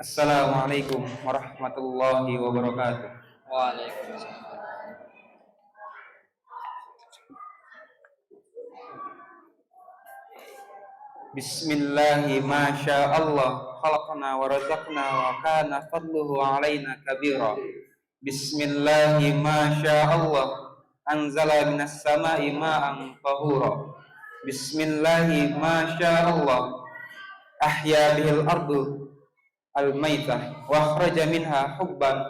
Assalamualaikum warahmatullahi wabarakatuh. Waalaikumsalam. Bismillahi masya Allah khalaqna wa razaqna wa kana fadluhu alaina kabira. Bismillahi masya Allah anzala minas sama'i ma'an tahura. Bismillahi masya Allah ahya bihil ardu al-maitah wa akhraja minha hubban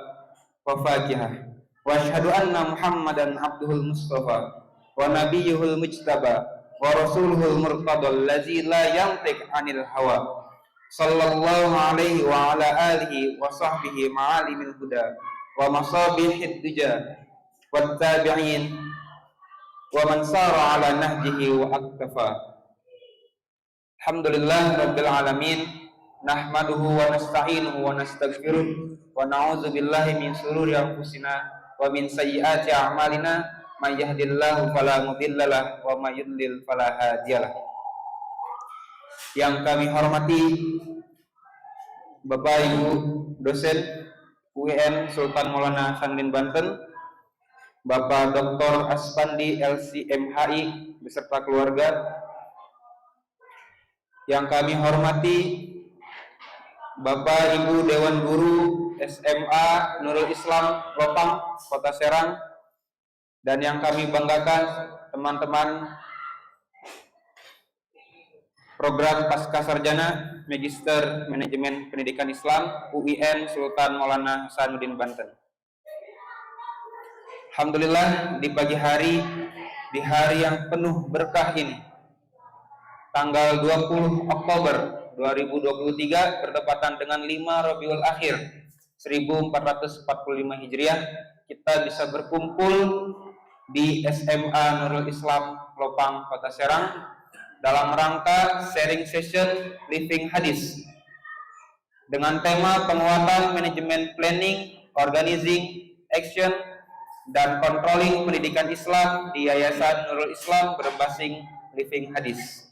wa fakihah. Wa asyhadu anna Muhammadan abduhul mustafa wa nabiyyuhul mujtaba wa rasuluhul murtadal ladzi la yantiq 'anil hawa sallallahu alaihi wa ala alihi wa sahbihi ma'alimil huda wa masabihid duja wat tabi'in wa man sara ala nahjihi wa aktafa. Alhamdulillah rabbil alamin, nahmaduhu wa nasta'inuhu wa nastaghfiruh wa na'udzu billahi min shururi anfusina wa min sayyiati a'malina. May yahdihillahu fala mudhillalah wa may yudlil fala hadiyalah. Yang kami hormati Bapak Ibu dosen UIN Sultan Maulana Hasanuddin Banten, Bapak Dr. Aspandi LCMHI beserta keluarga. Yang kami hormati Bapak Ibu Dewan Guru SMA Nurul Islam Lopang Kota Serang, dan yang kami banggakan teman-teman program Pasca Sarjana Magister Manajemen Pendidikan Islam UIN Sultan Maulana Hasanuddin Banten. Alhamdulillah di pagi hari, di hari yang penuh berkah ini, tanggal 20 Oktober 2023 bertepatan dengan 5 Rabiul Akhir 1445 Hijriah, kita bisa berkumpul di SMA Nurul Islam Lopang Kota Serang dalam rangka sharing session Living Hadis dengan tema penguatan manajemen planning, organizing, action, dan controlling pendidikan Islam di Yayasan Nurul Islam berbasis Living Hadis.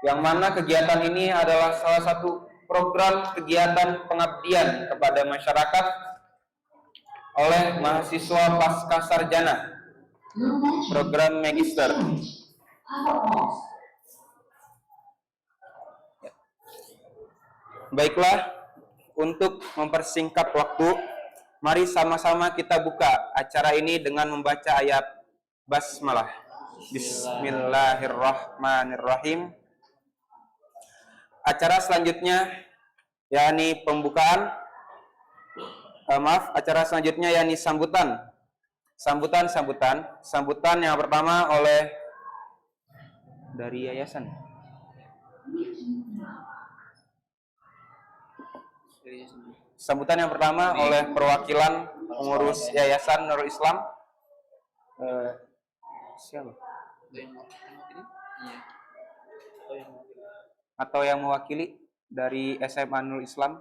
Yang mana kegiatan ini adalah salah satu program kegiatan pengabdian kepada masyarakat oleh mahasiswa pasca sarjana program magister. Baiklah, untuk mempersingkat waktu, mari sama-sama kita buka acara ini dengan membaca ayat basmalah. Bismillahirrahmanirrahim. Acara selanjutnya yakni pembukaan, acara selanjutnya yakni sambutan yang pertama oleh dari yayasan. Sambutan yang pertama oleh perwakilan pengurus Yayasan Nurul Islam. Siapa? Atau yang mewakili dari SMA Nurul Islam.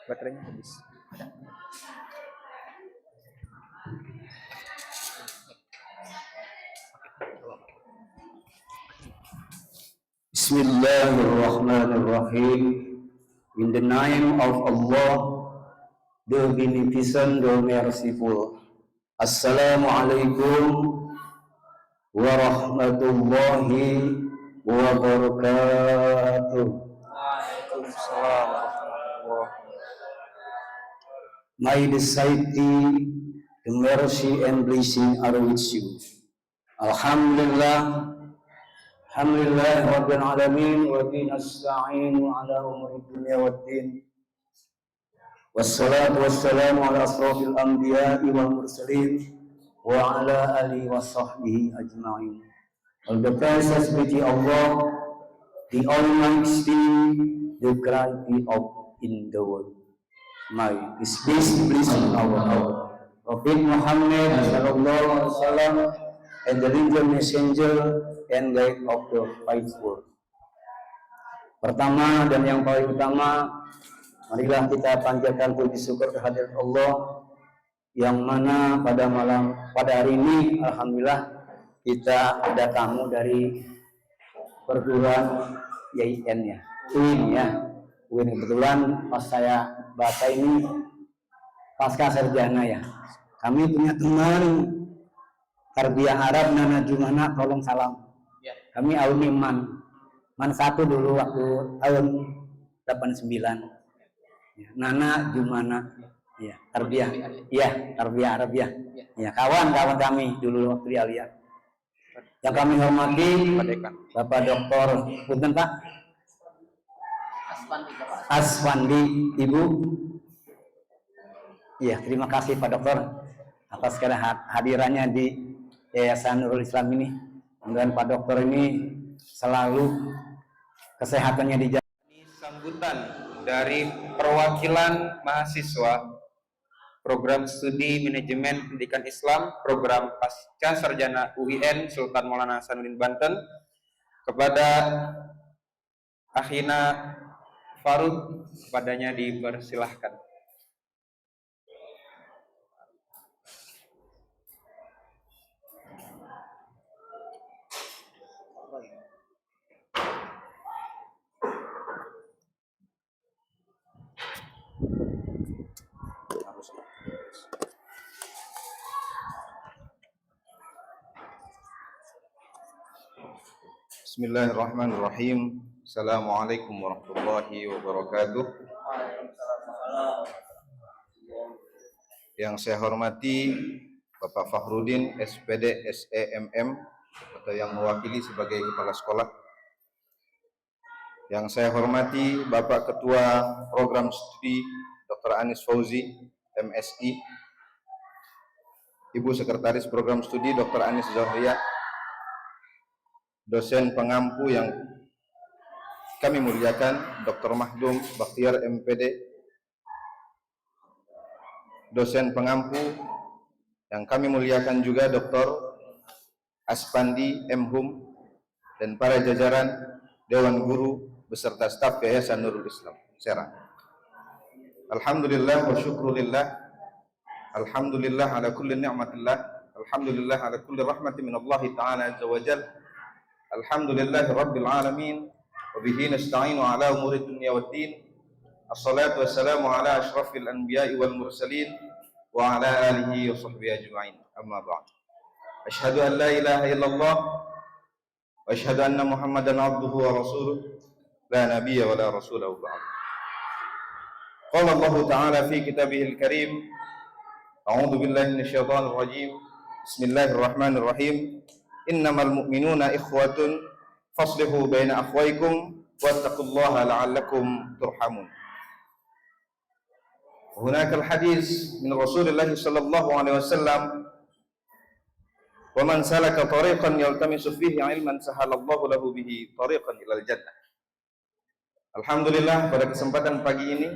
Baterainya habis. Bismillahirrahmanirrahim. In the name of Allah, the Beneficent, the Merciful. Assalamualaikum warahmatullahi wabarakatuh. Waalaikumsalam warahmatullahi. May the safety, the mercy and blessing are with you. Alhamdulillah. Alhamdulillah Rabbil Alamin wa bihi nasta'inu ala umuri dunya waddin. Wassalatu wassalamu ala asrafil anbiya'i wal mursalin wa ala alihi wa sahbihi ajma'in. All the praises be Allah, the Almighty, the Creator of in the world. May His peace be on our Prophet Muhammad sallallahu alaihi wasallam and the legion messenger and guide of the faithful. Pertama dan yang paling utama, marilah kita panjatkan puji syukur kehadirat Allah yang mana pada hari ini alhamdulillah kita ada tamu dari perguruan YIN ya, UIN kebetulan pas saya baca ini pasca sarjana ya. Kami punya teman tarbiyah Arab Nana Jumana, tolong salam. Kami alumni Man 1 dulu waktu tahun 89. Nana Jumana, ya, tarbiyah, iya, tarbiyah Arab ya. Ya, kawan-kawan kami dulu waktu di Alia. Yang kami hormati Bapak Doktor Punten Pak Aswandi, Ibu. Iya, terima kasih Pak Dokter atas hadirannya di Yayasan Nurul Islam ini. Mudah-mudahan Pak Dokter ini selalu kesehatannya dijaga. Sambutan dari perwakilan mahasiswa Program Studi Manajemen Pendidikan Islam, Program Pasca Sarjana UIN Sultan Maulana Hasanuddin Banten, kepada Akhina Farud, kepadanya dipersilahkan. Bismillahirrahmanirrahim. Assalamualaikum warahmatullahi wabarakatuh. Yang saya hormati Bapak Fakhrudin SPD SEMM atau yang mewakili sebagai kepala sekolah. Yang saya hormati Bapak Ketua Program Studi Dr. Anis Fauzi MSI, Ibu Sekretaris Program Studi Dr. Anis Zohriyah, dosen pengampu yang kami muliakan Dr. Mahdum Bakhtiar MPD, dosen pengampu yang kami muliakan juga Dr. Aspandi M.Hum, dan para jajaran Dewan Guru beserta staf Yayasan Nurul Islam Serang. Alhamdulillah wa syukrulillah, alhamdulillah ala kulli ni'matillah, alhamdulillah ala kulli rahmatin min Allah Ta'ala Azza wa Jalla. Alhamdulillahi Rabbil Alamin, wa bihi nasta'inu ala umuri dunya waddin. Assalatu wassalamu ala ashrafil anbiya'i wal mursalin wa ala alihi wa sahbihi ajma'in. Amma ba'd. Ashhadu an la ilaha illallah wa ashhadu anna Muhammadan abduhu wa rasuluh, la nabiyya wa la rasulah ba'd. Qala Allah Ta'ala fi kitabihil karim, a'udzu billahi minasyaitonir rajim. Bismillahirrahmanirrahim. Innamal mu'minuna ikhwatun faslihu baina akhwaykum wattaqullaha la'allakum turhamun. Hunakal hadis min Rasulillah sallallahu alaihi wasallam, wa man salaka tariqan yaltamisu fihi ilman sahalallahu lahu bihi tariqan ilal jannah. Alhamdulillah, pada kesempatan pagi ini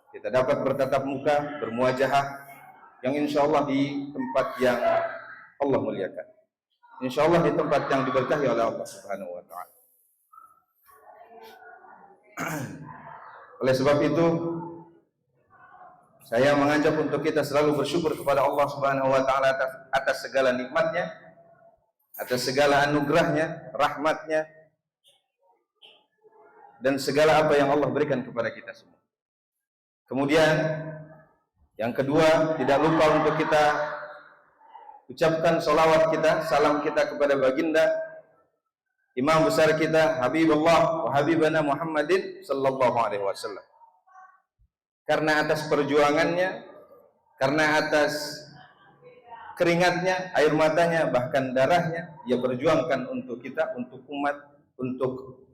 kita dapat bertatap muka, bermuajahah, yang insyaallah di tempat yang Allah muliakan, insyaallah di tempat yang diberkahi oleh Allah Subhanahu wa Ta'ala. Oleh sebab itu, saya mengajak untuk kita selalu bersyukur kepada Allah Subhanahu wa Ta'ala atas segala nikmatnya, atas segala anugerahnya, rahmatnya, dan segala apa yang Allah berikan kepada kita semua. Kemudian yang kedua, tidak lupa untuk kita ucapkan salawat kita, salam kita kepada baginda imam besar kita, Habibullah wa Habibana Muhammadin sallallahu alaihi wasallam. Karena atas perjuangannya, karena atas keringatnya, air matanya, bahkan darahnya, ia perjuangkan untuk kita, untuk umat, untuk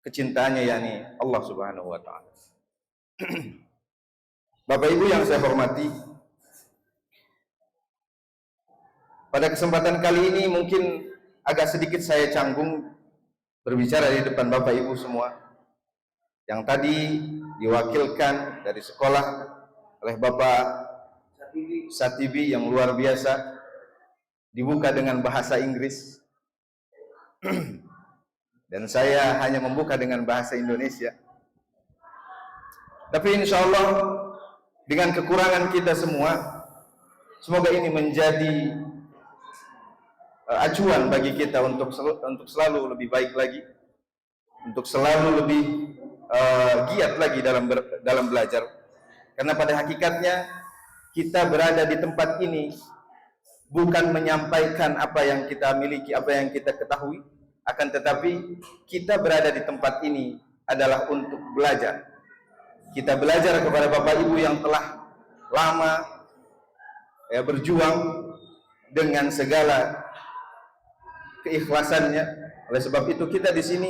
kecintaannya, yakni Allah Subhanahu wa Ta'ala. Bapak Ibu yang saya hormati, pada kesempatan kali ini mungkin agak sedikit saya canggung berbicara di depan Bapak Ibu semua yang tadi diwakilkan dari sekolah oleh Bapak Satibi yang luar biasa, dibuka dengan bahasa Inggris dan saya hanya membuka dengan bahasa Indonesia. Tapi insya Allah dengan kekurangan kita semua. Semoga ini menjadi acuan bagi kita untuk selalu lebih baik lagi, untuk selalu lebih giat lagi dalam belajar. Karena pada hakikatnya kita berada di tempat ini bukan menyampaikan apa yang kita miliki, apa yang kita ketahui, akan tetapi kita berada di tempat ini adalah untuk belajar. Kita belajar kepada Bapak Ibu yang telah lama berjuang dengan segala keikhlasannya. Oleh sebab itu kita di sini,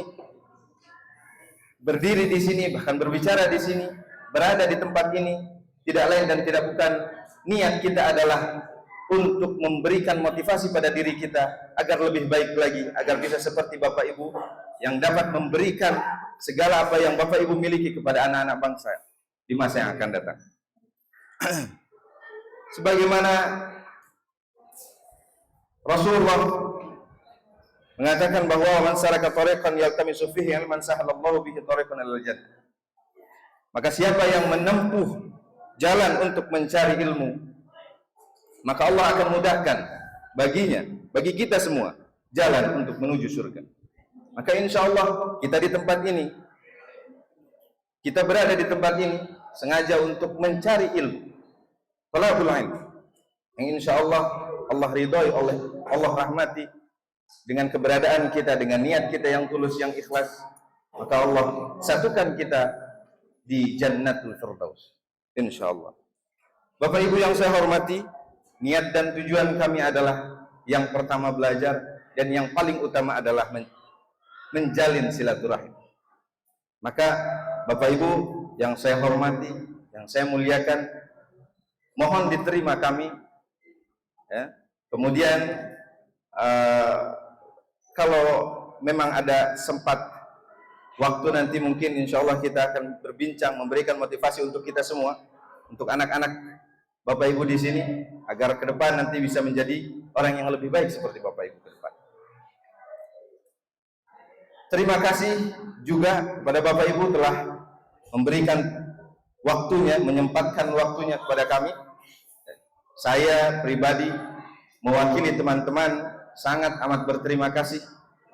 berdiri di sini, bahkan berbicara di sini, berada di tempat ini, tidak lain dan tidak bukan niat kita adalah untuk memberikan motivasi pada diri kita agar lebih baik lagi, agar bisa seperti Bapak Ibu yang dapat memberikan segala apa yang Bapak Ibu miliki kepada anak-anak bangsa di masa yang akan datang. Sebagaimana Rasulullah mengatakan bahwa man salaka tariqan yaltamisu fihi ilman sahalallahu bihi tariqan ilal jannah. Maka siapa yang menempuh jalan untuk mencari ilmu, maka Allah akan mudahkan baginya, bagi kita semua, jalan untuk menuju surga. Maka insya Allah kita di tempat ini, kita berada di tempat ini sengaja untuk mencari ilmu, talabul ilm, yang insya Allah Allah ridhoi, oleh Allah rahmati dengan keberadaan kita, dengan niat kita yang tulus, yang ikhlas. Maka Allah satukan kita di Jannatul Firdaus, insya Allah. Bapak Ibu yang saya hormati, niat dan tujuan kami adalah yang pertama belajar, dan yang paling utama adalah menjalin silaturahim. Maka Bapak Ibu yang saya hormati, yang saya muliakan, mohon diterima kami. Kemudian kalau memang ada sempat waktu nanti, mungkin insya Allah kita akan berbincang, memberikan motivasi untuk kita semua, untuk anak-anak Bapak Ibu di sini, agar ke depan nanti bisa menjadi orang yang lebih baik seperti Bapak Ibu ke depan. Terima kasih juga kepada Bapak Ibu telah memberikan waktunya, menyempatkan waktunya kepada kami. Saya pribadi mewakili teman-teman sangat amat berterima kasih,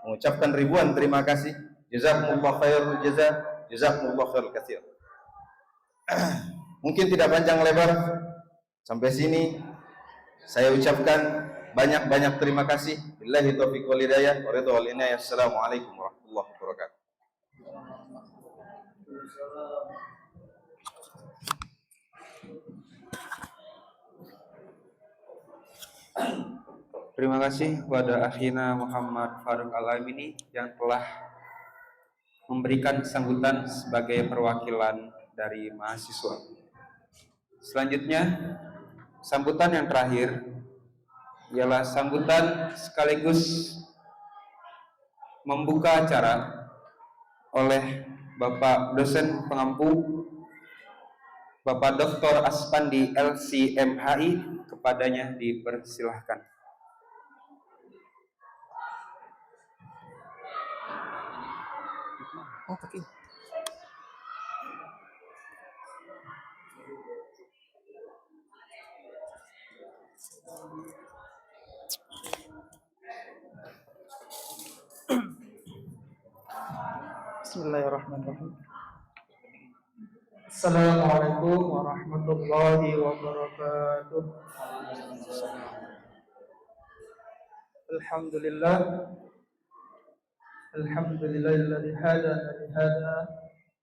mengucapkan ribuan terima kasih. Jazakumullah khairul jazaa, jazakumullah khairul katsir. Mungkin tidak panjang lebar, sampai sini saya ucapkan banyak-banyak terima kasih. Billahi taufiq wal hidayah wa ridha wal inayah. Assalamualaikum warahmatullahi wabarakatuh. Terima kasih kepada akhina Muhammad Faruq Al-Amini yang telah memberikan sambutan sebagai perwakilan dari mahasiswa. Selanjutnya, sambutan yang terakhir ialah sambutan sekaligus membuka acara oleh Bapak dosen pengampu, Bapak Dr. Aspandi LCMHI. Kepadanya dipersilahkan. Bismillahirrahmanirrahim. Assalamualaikum warahmatullahi wabarakatuh. Alhamdulillah, alhamdulillahilladzi hadana li hada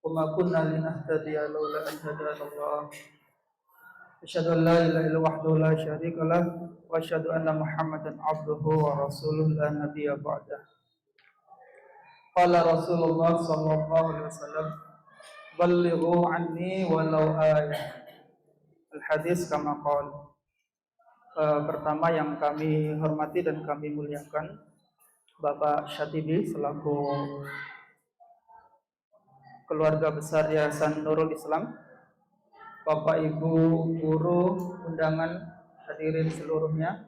wa ma kunna linahtadiya laula an hadana Allah. Asyhadu an la ilaha illallah wahdahu la syarika lah wa asyhadu anna Muhammadan abduhu wa rasuluhu la nabiyya ba'dah. Qala Rasulullah sallallahu alaihi wasallam, ballighu anni walau ayah. Al-hadis kama qala. Pertama yang kami hormati dan kami muliakan Bapak Syatibi selaku keluarga besar Yayasan Nurul Islam, Bapak Ibu guru undangan hadirin seluruhnya,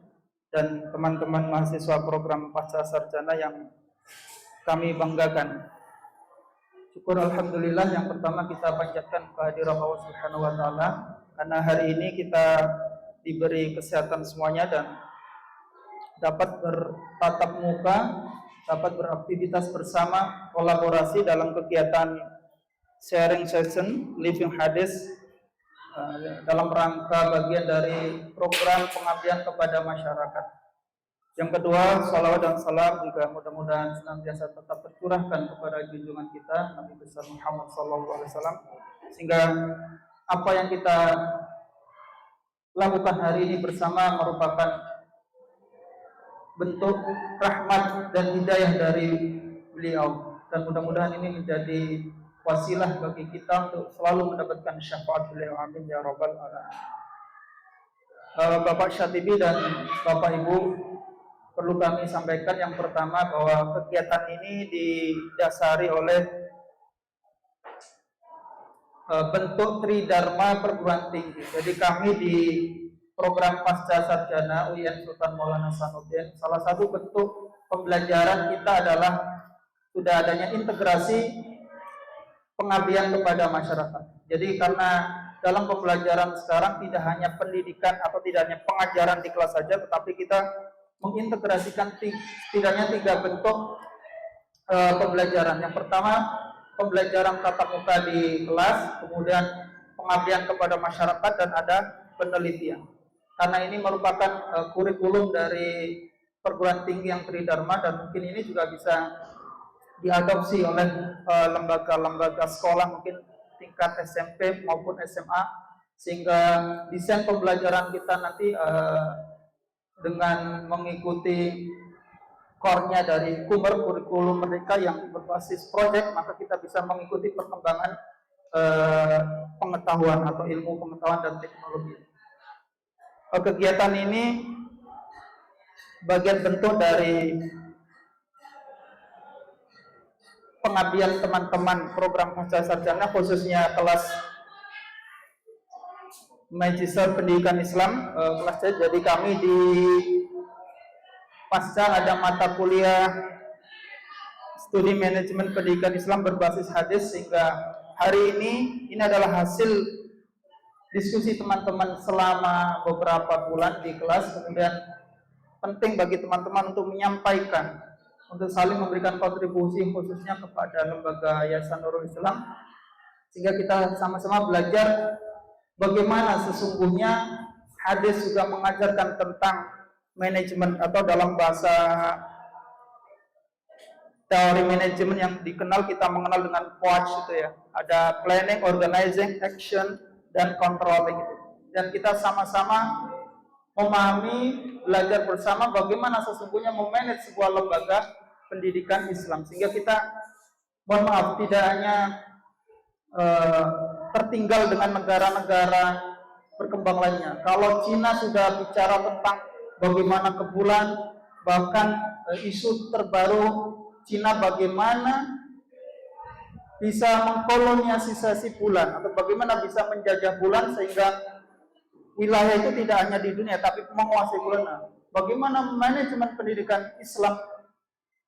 dan teman-teman mahasiswa program pasca sarjana yang kami banggakan. Syukur alhamdulillah, yang pertama kita panjatkan kehadiran Allah Subhanahu wa taala karena hari ini kita diberi kesehatan semuanya dan dapat bertatap muka, dapat beraktivitas bersama, kolaborasi dalam kegiatan sharing session Living Hadis dalam rangka bagian dari program pengabdian kepada masyarakat. Yang kedua, salawat dan salam juga mudah-mudahan senantiasa tetap tercurahkan kepada junjungan kita Nabi besar Muhammad SAW, sehingga apa yang kita lakukan hari ini bersama merupakan bentuk rahmat dan hidayah dari beliau, dan mudah-mudahan ini menjadi wasilah bagi kita untuk selalu mendapatkan syafaat beliau. Amin ya rabbal alamin. Bapak Syatibi dan Bapak Ibu, perlu kami sampaikan yang pertama bahwa kegiatan ini didasari oleh bentuk Tridharma perguruan tinggi. Jadi kami di program Pasca Sarjana UIN Sultan Maulana Hasanuddin, salah satu bentuk pembelajaran kita adalah sudah adanya integrasi pengabdian kepada masyarakat. Jadi karena dalam pembelajaran sekarang tidak hanya pendidikan atau tidak hanya pengajaran di kelas saja, tetapi kita mengintegrasikan setidaknya 3 bentuk pembelajaran. Yang pertama, pembelajaran tatap muka di kelas, kemudian pengabdian kepada masyarakat, dan ada penelitian. Karena ini merupakan kurikulum dari perguruan tinggi yang Tridharma, dan mungkin ini juga bisa diadopsi oleh lembaga-lembaga sekolah mungkin tingkat SMP maupun SMA, sehingga desain pembelajaran kita nanti dengan mengikuti core-nya dari kurikulum mereka yang berbasis project, maka kita bisa mengikuti perkembangan pengetahuan atau ilmu pengetahuan dan teknologi. Kegiatan ini bagian bentuk dari pengabdian teman-teman program pasca sarjana, khususnya kelas Magister Pendidikan Islam kelas C. Jadi kami di pasca ada mata kuliah studi manajemen pendidikan Islam berbasis hadis, sehingga hari ini adalah hasil diskusi teman-teman selama beberapa bulan di kelas. Kemudian penting bagi teman-teman untuk menyampaikan, untuk saling memberikan kontribusi khususnya kepada lembaga Yayasan Nurul Islam, sehingga kita sama-sama belajar bagaimana sesungguhnya hadis juga mengajarkan tentang manajemen, atau dalam bahasa teori manajemen yang dikenal, kita mengenal dengan POAC itu ya. Ada planning, organizing, action, dan controlling itu. Dan kita sama-sama memahami, belajar bersama bagaimana sesungguhnya memanage sebuah lembaga pendidikan Islam, sehingga kita, mohon maaf, tidak hanya tertinggal dengan negara-negara berkembang lainnya. Kalau Cina sudah bicara tentang bagaimana ke bulan, bahkan isu terbaru Cina bagaimana bisa mengkolonialisasi bulan, atau bagaimana bisa menjajah bulan sehingga wilayah itu tidak hanya di dunia tapi menguasai bulan. Bagaimana manajemen pendidikan Islam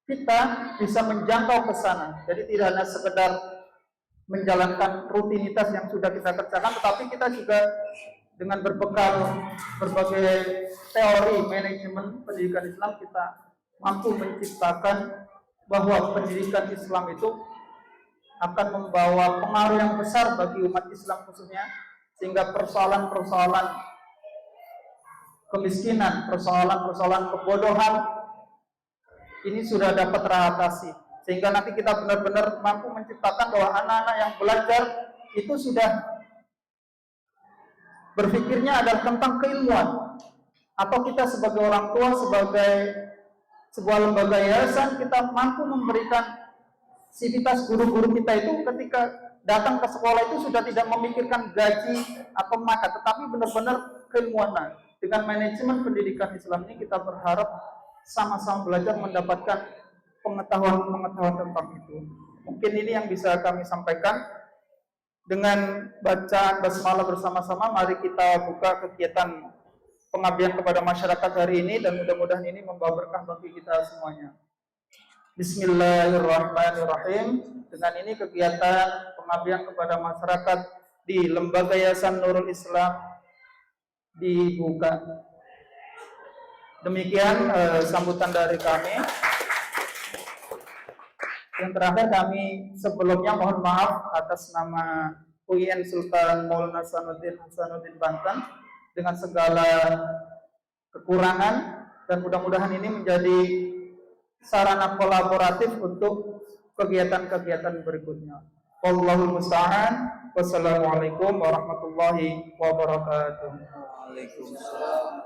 kita bisa menjangkau ke sana. Jadi tidak hanya sekedar menjalankan rutinitas yang sudah kita kerjakan, tetapi kita juga dengan berbekal berbagai teori manajemen pendidikan Islam, kita mampu menciptakan bahwa pendidikan Islam itu akan membawa pengaruh yang besar bagi umat Islam khususnya, sehingga persoalan-persoalan kemiskinan, persoalan-persoalan kebodohan ini sudah dapat teratasi, sehingga nanti kita benar-benar mampu menciptakan bahwa anak-anak yang belajar itu sudah berpikirnya adalah tentang keilmuan, atau kita sebagai orang tua, sebagai sebuah lembaga yayasan, kita mampu memberikan sivitas guru-guru kita itu ketika datang ke sekolah itu sudah tidak memikirkan gaji atau makan, tetapi benar-benar keilmuan. Dengan manajemen pendidikan Islam ini kita berharap sama-sama belajar mendapatkan pengetahuan-pengetahuan tentang itu. Mungkin ini yang bisa kami sampaikan. Dengan bacaan basmalah bersama-sama, mari kita buka kegiatan pengabdian kepada masyarakat hari ini, dan mudah-mudahan ini membawa berkah bagi kita semuanya. Bismillahirrahmanirrahim. Dengan ini kegiatan pengabdian kepada masyarakat di Lembaga Yayasan Nurul Islam dibuka. Demikian sambutan dari kami. Yang terakhir kami sebelumnya mohon maaf atas nama UIN Sultan Maulana Hasanuddin Banten dengan segala kekurangan, dan mudah-mudahan ini menjadi sarana kolaboratif untuk kegiatan-kegiatan berikutnya. Wallahul musta'an. Wassalamualaikum warahmatullahi wabarakatuh. Waalaikumsalam.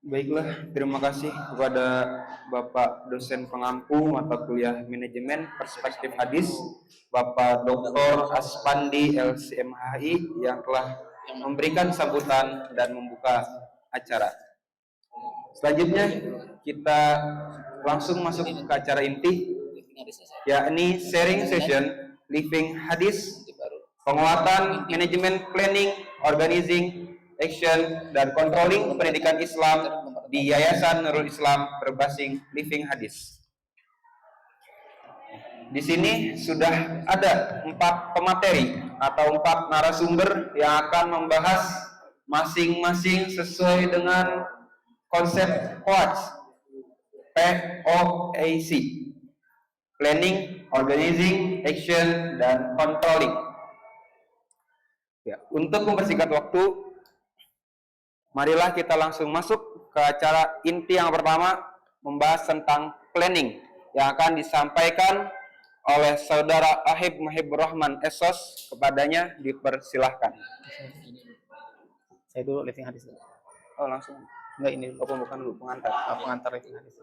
Baiklah, terima kasih kepada Bapak dosen pengampu mata kuliah manajemen perspektif hadis, Bapak Dr. Aspandi LCMHI yang telah memberikan sambutan dan membuka acara. Selanjutnya kita langsung masuk ke acara inti, yakni sharing session living hadis, penguatan manajemen planning, organizing, action, dan controlling pendidikan Islam di Yayasan Nurul Islam berbasis living hadis. Di sini sudah ada 4 pemateri atau 4 narasumber yang akan membahas masing-masing sesuai dengan konsep POAC, POAC, planning, organizing, action, dan controlling. Ya, untuk mempersingkat waktu, marilah kita langsung masuk ke acara inti yang pertama, membahas tentang planning yang akan disampaikan oleh Saudara Ahib Mahibur Rahman Esos. Kepadanya dipersilahkan. Saya dulu living hadis. Oh, langsung. Enggak, ini Bukan dulu, pengantar. pengantar living hadis.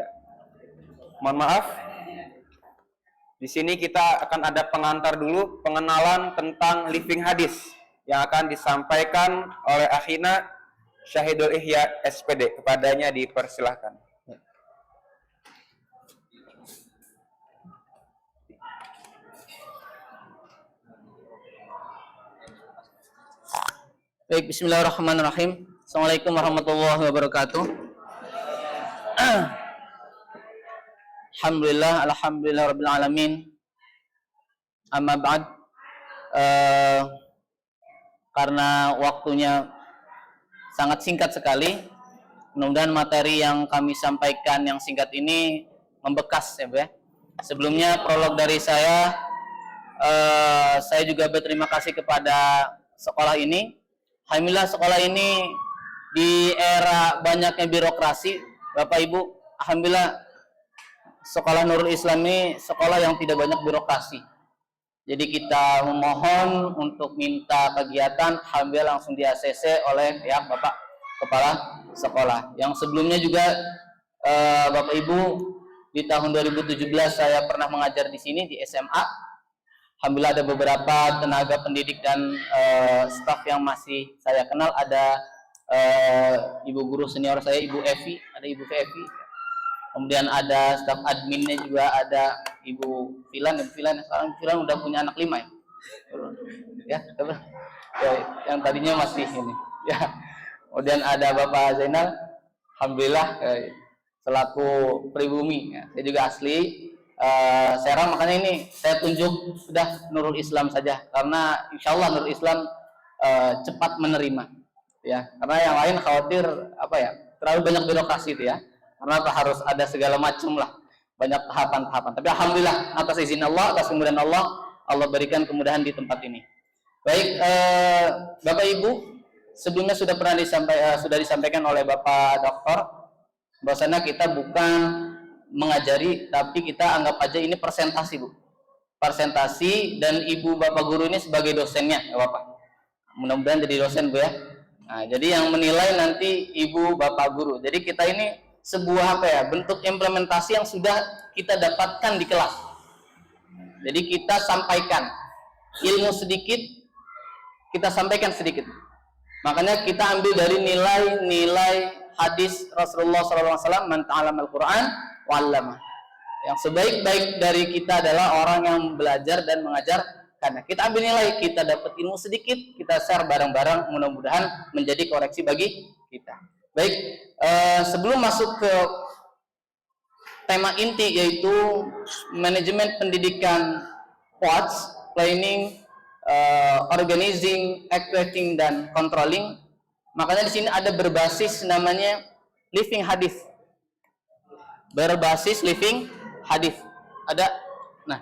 Ya. Mohon maaf. Di sini kita akan ada pengantar dulu, pengenalan tentang living hadis yang akan disampaikan oleh akhina Syahidul Ihya SPD. Kepadanya dipersilahkan. Baik, bismillahirrahmanirrahim. Assalamualaikum warahmatullahi wabarakatuh. Alhamdulillah rabbil alamin. Amma ba'd. Karena waktunya sangat singkat sekali, mudah-mudahan materi yang kami sampaikan yang singkat ini membekas ya, Bu ya. Sebelumnya prolog dari saya juga berterima kasih kepada sekolah ini. Alhamdulillah sekolah ini di era banyaknya birokrasi, Bapak Ibu, alhamdulillah sekolah Nurul Islam ini sekolah yang tidak banyak birokrasi. Jadi kita memohon untuk minta kegiatan, alhamdulillah langsung di ACC oleh ya Bapak Kepala Sekolah. Yang sebelumnya juga Bapak Ibu, di tahun 2017 saya pernah mengajar di sini di SMA. Alhamdulillah ada beberapa tenaga pendidik dan staf yang masih saya kenal. Ada ibu guru senior saya, Ibu Evi, ada Ibu Evi. Kemudian ada staf adminnya juga, ada Ibu Filan. Sekarang Filan udah punya anak 5 ya. Ya, yang tadinya masih ini. Ya. Kemudian ada Bapak Zainal, alhamdulillah selaku pribumi. Ya. Saya juga asli Serang, makanya ini saya tunjuk sudah Nurul Islam saja, karena insya Allah Nurul Islam cepat menerima. Ya, karena yang lain khawatir apa ya, terlalu banyak birokrasi itu ya. Karena harus ada segala macam lah, banyak tahapan-tahapan. Tapi alhamdulillah atas izin Allah, atas kemudahan Allah, Allah berikan kemudahan di tempat ini. Baik, Bapak Ibu, sebelumnya sudah pernah disampaikan oleh Bapak Doktor bahwasanya kita bukan mengajari, tapi kita anggap aja ini presentasi, Bu. Presentasi, dan Ibu Bapak Guru ini sebagai dosennya, ya Bapak. Mudah-mudahan jadi dosen, Bu ya. Nah, jadi yang menilai nanti Ibu Bapak Guru. Jadi kita ini sebuah apa ya, bentuk implementasi yang sudah kita dapatkan di kelas. Jadi kita sampaikan ilmu sedikit, kita sampaikan sedikit. Makanya kita ambil dari nilai-nilai hadis Rasulullah SAW, man ta'allama al-Quran wa'allama. Yang sebaik-baik dari kita adalah orang yang belajar dan mengajar karena kita ambil nilai, kita dapat ilmu sedikit, kita share bareng-bareng, mudah-mudahan menjadi koreksi bagi kita. Baik, sebelum masuk ke tema inti yaitu manajemen pendidikan POATS, planning, organizing, actuating, dan controlling. Makanya di sini ada berbasis namanya living hadis. Berbasis living hadis. Ada. Nah,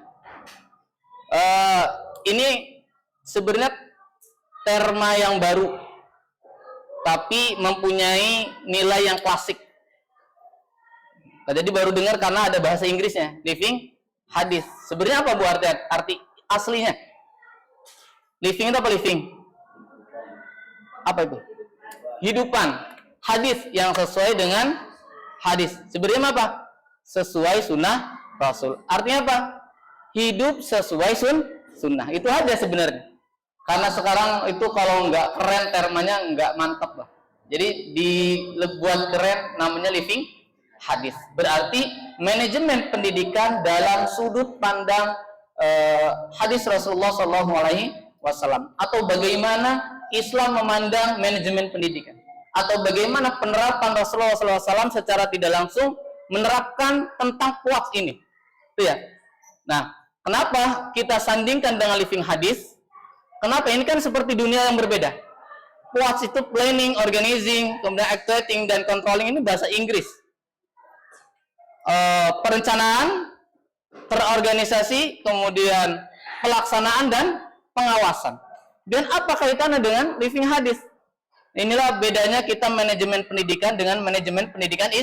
ini sebenarnya terma yang baru, tapi mempunyai nilai yang klasik. Jadi baru dengar karena ada bahasa Inggrisnya, living hadis. Sebenarnya apa Bu arti aslinya? Living itu apa living? Apa itu? Hidupan. Hadis yang sesuai dengan hadis. Sebenarnya apa? Sesuai sunnah Rasul. Artinya apa? Hidup sesuai sunnah. Itu aja sebenarnya. Karena sekarang itu kalau nggak keren termanya nggak mantap lah. Jadi dibuat keren namanya living hadis. Berarti manajemen pendidikan dalam sudut pandang hadis Rasulullah SAW, atau bagaimana Islam memandang manajemen pendidikan, atau bagaimana penerapan Rasulullah SAW secara tidak langsung menerapkan tentang POATS ini. Itu ya. Nah, kenapa kita sandingkan dengan living hadis? Kenapa? Ini kan seperti dunia yang berbeda. POATS itu planning, organizing, kemudian actuating, dan controlling ini bahasa Inggris. Perencanaan, terorganisasi, kemudian pelaksanaan dan pengawasan. Dan apa kaitannya dengan living hadis? Inilah bedanya kita manajemen pendidikan dengan manajemen pendidikan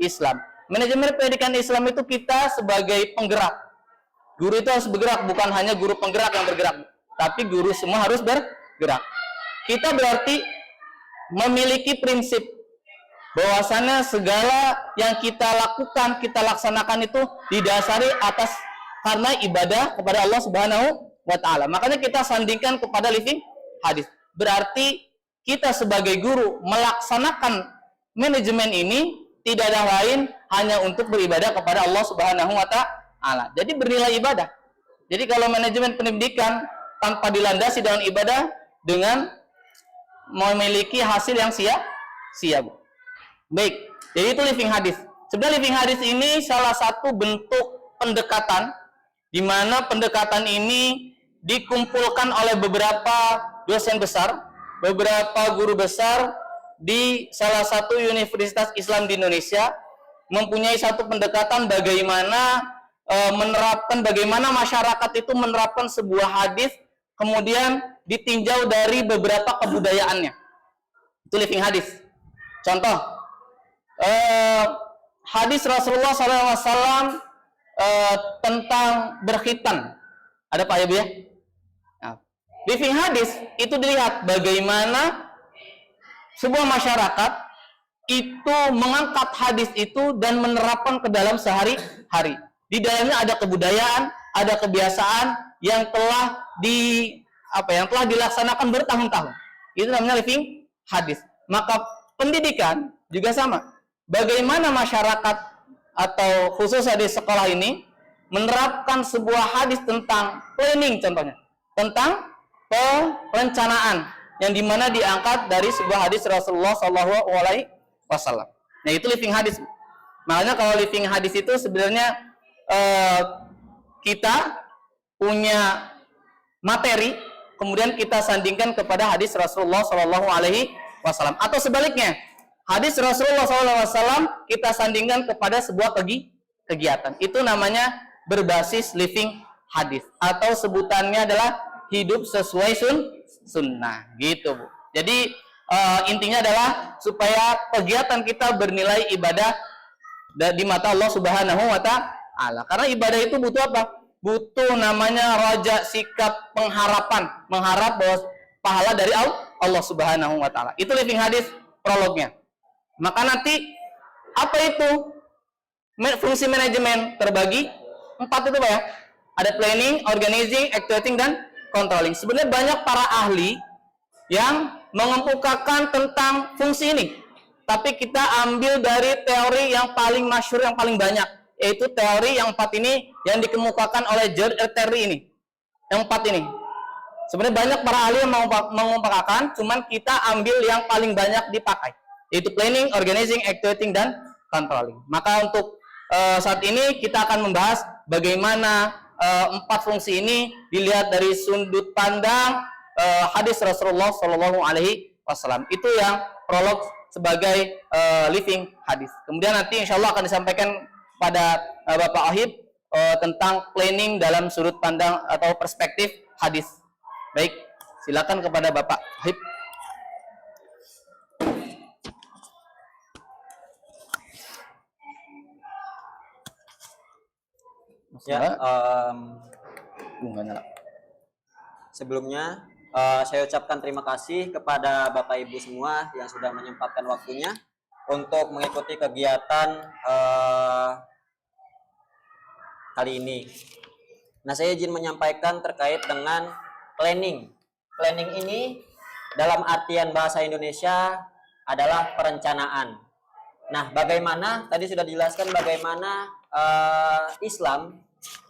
Islam. Manajemen pendidikan Islam itu kita sebagai penggerak. Guru itu harus bergerak, bukan hanya guru penggerak yang bergerak, tapi guru semua harus bergerak. Kita berarti memiliki prinsip bahwasannya segala yang kita lakukan, kita laksanakan itu didasari atas karena ibadah kepada Allah Subhanahu wa Ta'ala. Makanya kita sandingkan kepada living hadis. Berarti kita sebagai guru melaksanakan manajemen ini tidak ada lain hanya untuk beribadah kepada Allah Subhanahu wa Ta'ala. Jadi bernilai ibadah. Jadi kalau manajemen pendidikan tanpa dilandasi dengan ibadah, dengan memiliki hasil yang sia-sia. Baik, jadi itu living hadis. Sebenarnya living hadis ini salah satu bentuk pendekatan, di mana pendekatan ini dikumpulkan oleh beberapa dosen besar, beberapa guru besar di salah satu universitas Islam di Indonesia, mempunyai satu pendekatan bagaimana bagaimana masyarakat itu menerapkan sebuah hadis, kemudian ditinjau dari beberapa kebudayaannya. Itu living hadis. Contoh, hadis Rasulullah SAW tentang berkhitan. Ada Pak ya Bu ya? Nah, living hadis itu dilihat bagaimana sebuah masyarakat itu mengangkat hadis itu dan menerapkan ke dalam sehari-hari. Di dalamnya ada kebudayaan, ada kebiasaan yang telah dilaksanakan bertahun-tahun. Itu namanya living hadis. Maka pendidikan juga sama. Bagaimana masyarakat atau khususnya di sekolah ini menerapkan sebuah hadis tentang planning, contohnya tentang perencanaan yang dimana diangkat dari sebuah hadis Rasulullah SAW. Nah itu living hadis. Makanya kalau living hadis itu sebenarnya kita punya materi, kemudian kita sandingkan kepada hadis Rasulullah SAW, atau sebaliknya. Hadis Rasulullah SAW kita sandingkan kepada sebuah kegiatan. Itu namanya berbasis living hadis, atau sebutannya adalah hidup sesuai sunnah. Gitu Bu. Jadi intinya adalah supaya kegiatan kita bernilai ibadah di mata Allah Subhanahu wa Ta'ala. Karena ibadah itu butuh apa? Butuh namanya raja, sikap pengharapan, mengharap bahwa pahala dari Allah Subhanahu wa Ta'ala. Itu living hadis prolognya. Maka nanti apa itu fungsi manajemen? Terbagi 4 itu Pak ya. Ada planning, organizing, actuating, dan controlling. Sebenarnya banyak para ahli yang mengemukakan tentang fungsi ini. Tapi kita ambil dari teori yang paling masyhur, yang paling banyak, yaitu teori yang 4 ini yang dikemukakan oleh George R. Terry ini. Yang 4 ini. Sebenarnya banyak para ahli yang mengumpamakan, cuman kita ambil yang paling banyak dipakai, yaitu planning, organizing, actuating, dan controlling. Maka untuk saat ini kita akan membahas bagaimana 4 fungsi ini dilihat dari sudut pandang hadis Rasulullah Shallallahu Alaihi Wasallam. Itu yang prolog sebagai living hadis. Kemudian nanti insya Allah akan disampaikan pada Bapak Ohib tentang planning dalam sudut pandang atau perspektif hadis. Baik, silakan kepada Bapak Ohib. Ya, Bunganya. sebelumnya saya ucapkan terima kasih kepada Bapak Ibu semua yang sudah menyempatkan waktunya untuk mengikuti kegiatan kali ini. Nah, saya izin menyampaikan terkait dengan planning. Planning ini dalam artian bahasa Indonesia adalah perencanaan. Nah, bagaimana tadi sudah dijelaskan bagaimana Islam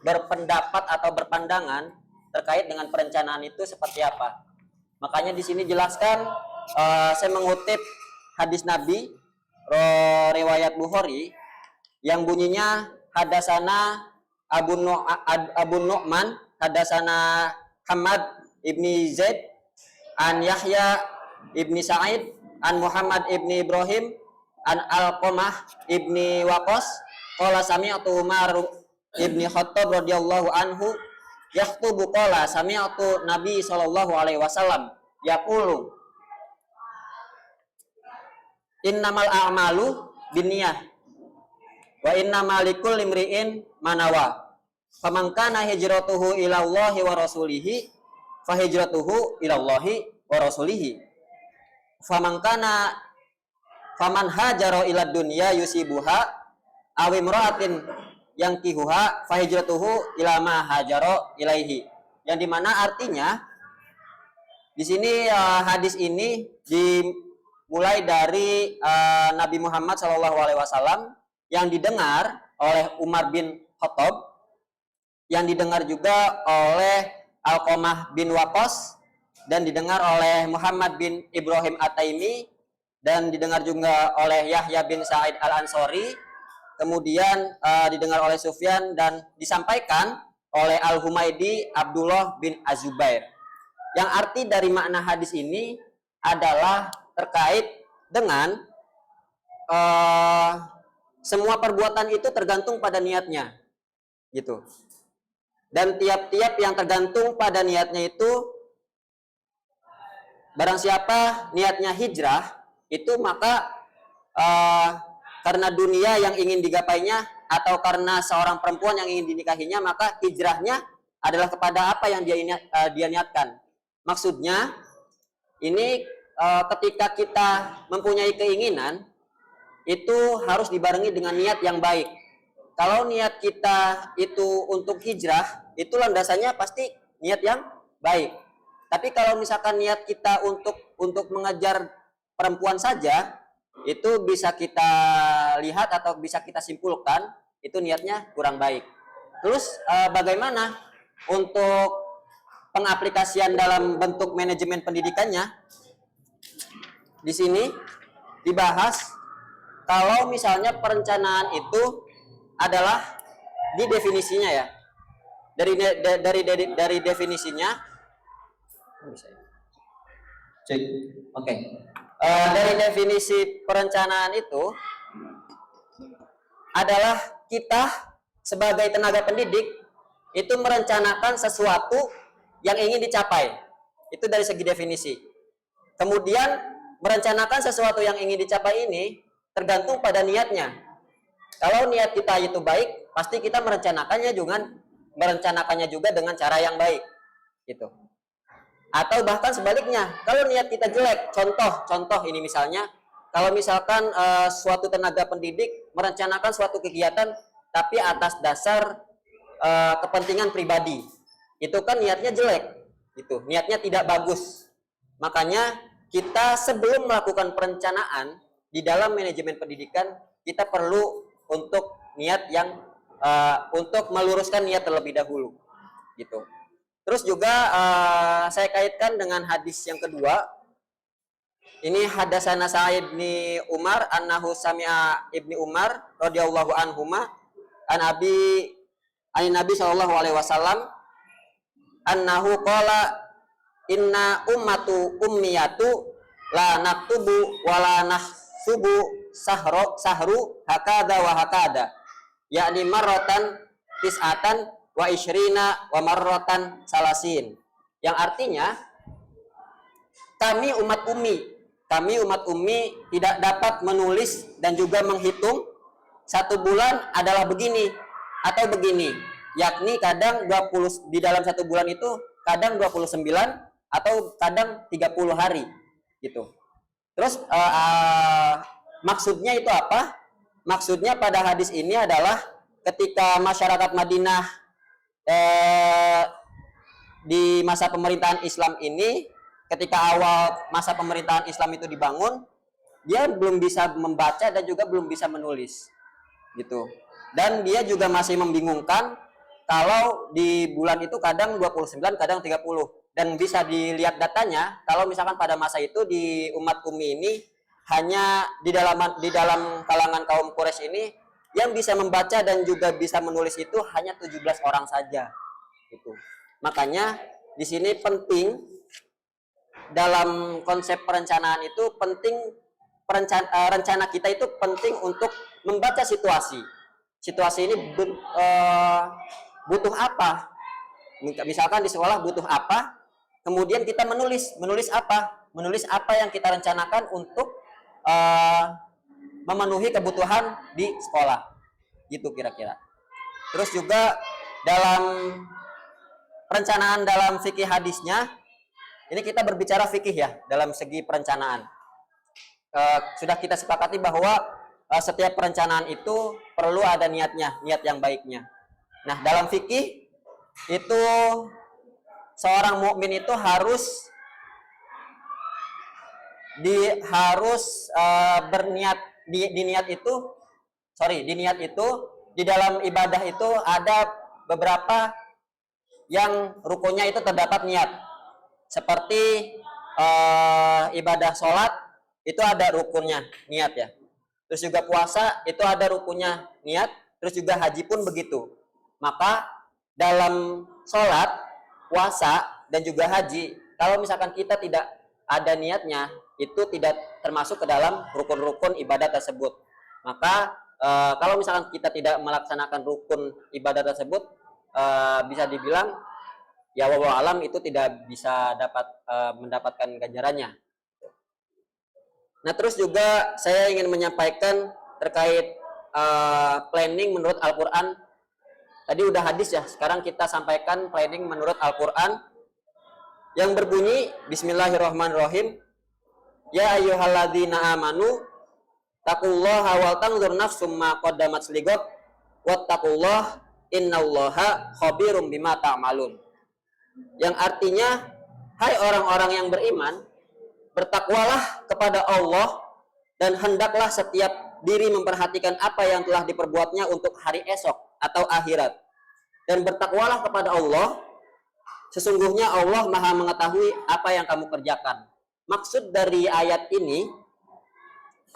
berpendapat atau berpandangan terkait dengan perencanaan itu seperti apa. Makanya di sini jelaskan, saya mengutip hadis Nabi riwayat Bukhari yang bunyinya hadasana Abu Nu'man, hadasana Hamad ibni Zaid, an Yahya ibni Sa'id, an Muhammad ibni Ibrahim, an Alqamah ibni Waqas, qala sami'tu Umar ibni Khattab radhiyallahu anhu yaktubu, qala sami'tu Nabi sallallahu alaihi wasallam yaqulu innamal a'malu binniyah wa innamal likulli imri'in ma nawa faman kana hijratuhu ila Allahi wa rasulihi fa hijratuhu ila Allahi wa rasulihi faman hajara ila dunya yusibuha aw imra'atin yang kihuha fahijratuhu ila ma hajaro ilaihi, yang dimana artinya di sini hadis ini dimulai dari Nabi Muhammad SAW yang didengar oleh Umar bin Khattab, yang didengar juga oleh Alqamah bin Waqas, dan didengar oleh Muhammad bin Ibrahim At-Taimi, dan didengar juga oleh Yahya bin Sa'id Al-Ansori, kemudian didengar oleh Sufyan, dan disampaikan oleh Al-Humaydi Abdullah bin Az-Zubair. Yang arti dari makna hadis ini adalah terkait dengan semua perbuatan itu tergantung pada niatnya, gitu. Dan tiap-tiap yang tergantung pada niatnya itu, barang siapa niatnya hijrah, itu maka karena dunia yang ingin digapainya atau karena seorang perempuan yang ingin dinikahinya, maka hijrahnya adalah kepada apa yang dia niatkan. Maksudnya ini ketika kita mempunyai keinginan itu harus dibarengi dengan niat yang baik. Kalau niat kita itu untuk hijrah, itu landasannya pasti niat yang baik. Tapi kalau misalkan niat kita untuk mengejar perempuan saja, itu bisa kita lihat atau bisa kita simpulkan itu niatnya kurang baik. Terus bagaimana untuk pengaplikasian dalam bentuk manajemen pendidikannya? Di sini dibahas kalau misalnya perencanaan itu adalah di definisinya ya. Dari definisinya Cek. oke. Dari definisi perencanaan itu adalah kita sebagai tenaga pendidik itu merencanakan sesuatu yang ingin dicapai. Itu dari segi definisi. Kemudian merencanakan sesuatu yang ingin dicapai ini tergantung pada niatnya. Kalau niat kita itu baik, pasti kita merencanakannya juga dengan cara yang baik, gitu. Atau bahkan sebaliknya, kalau niat kita jelek, contoh ini misalnya, kalau misalkan suatu tenaga pendidik merencanakan suatu kegiatan tapi atas dasar kepentingan pribadi, itu kan niatnya jelek, itu niatnya tidak bagus. Makanya kita sebelum melakukan perencanaan di dalam manajemen pendidikan, kita perlu untuk niat yang untuk meluruskan niat terlebih dahulu, gitu. Terus juga saya kaitkan dengan hadis yang kedua. Ini hadasana Sa'id bin Umar annahu sami'a Ibni Umar radhiyallahu anhuma an Nabi sallallahu alaihi wasallam annahu qala inna ummatu ummiyatu la naktubu wa la nahsubu sahru hakada wa hakada, yakni marratan tis'atan wa isyrina wa marratan salasin, yang artinya kami umat ummi tidak dapat menulis dan juga menghitung satu bulan adalah begini atau begini, yakni kadang 20 di dalam satu bulan itu kadang 29 atau kadang 30 hari gitu. Terus maksudnya itu apa? Maksudnya pada hadis ini adalah ketika masyarakat Madinah di masa pemerintahan Islam ini, ketika awal masa pemerintahan Islam itu dibangun, dia belum bisa membaca dan juga belum bisa menulis gitu. Dan dia juga masih membingungkan kalau di bulan itu kadang 29, kadang 30. Dan bisa dilihat datanya, kalau misalkan pada masa itu di umat ummi ini hanya di dalam kalangan kaum Quraisy ini yang bisa membaca dan juga bisa menulis itu hanya 17 orang saja gitu. Makanya di sini penting dalam konsep perencanaan itu penting, rencana kita itu penting untuk membaca situasi. Situasi ini butuh apa? Misalkan di sekolah butuh apa? Kemudian kita menulis apa? Menulis apa yang kita rencanakan untuk memenuhi kebutuhan di sekolah. Gitu kira-kira. Terus juga dalam perencanaan dalam fikih hadisnya, ini kita berbicara fikih ya, dalam segi perencanaan. Sudah kita sepakati bahwa setiap perencanaan itu perlu ada niatnya, niat yang baiknya. Nah, dalam fikih itu seorang mukmin itu harus berniat di niat itu di dalam ibadah itu ada beberapa yang rukunnya itu terdapat niat. Seperti ibadah sholat itu ada rukunnya niat ya. Terus juga puasa itu ada rukunnya niat. Terus juga haji pun begitu. Maka dalam sholat, puasa dan juga haji, kalau misalkan kita tidak ada niatnya, itu tidak termasuk ke dalam rukun-rukun ibadah tersebut. Maka kalau misalkan kita tidak melaksanakan rukun ibadah tersebut, bisa dibilang ya wallahu alam itu tidak bisa mendapatkan ganjarannya. Nah, terus juga saya ingin menyampaikan terkait planning menurut Al-Qur'an. Tadi udah hadis ya, sekarang kita sampaikan planning menurut Al-Qur'an yang berbunyi Bismillahirrahmanirrahim. Ya ayyuhalladzina amanu taqullaha wal tanzur nafsum ma qaddamat ligat wattaqullaha innallaha khabirum bima ta'malun. Yang artinya, hai orang-orang yang beriman, bertakwalah kepada Allah dan hendaklah setiap diri memperhatikan apa yang telah diperbuatnya untuk hari esok atau akhirat. Dan bertakwalah kepada Allah, sesungguhnya Allah Maha mengetahui apa yang kamu kerjakan. Maksud dari ayat ini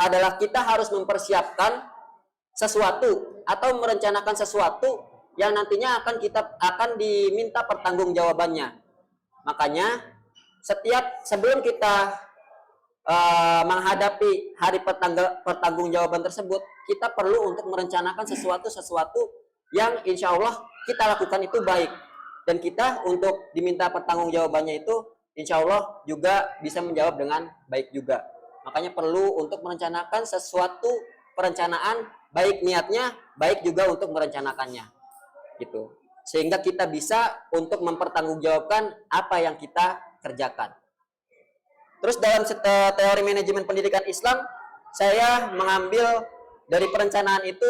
adalah kita harus mempersiapkan sesuatu atau merencanakan sesuatu yang nantinya akan diminta pertanggungjawabannya. Makanya sebelum kita menghadapi hari pertanggungjawaban tersebut, kita perlu untuk merencanakan sesuatu yang insya Allah kita lakukan itu baik, dan kita untuk diminta pertanggungjawabannya itu insya Allah juga bisa menjawab dengan baik juga. Makanya perlu untuk merencanakan sesuatu perencanaan, baik niatnya, baik juga untuk merencanakannya gitu, sehingga kita bisa untuk mempertanggungjawabkan apa yang kita kerjakan. Terus dalam teori manajemen pendidikan Islam, saya mengambil dari perencanaan itu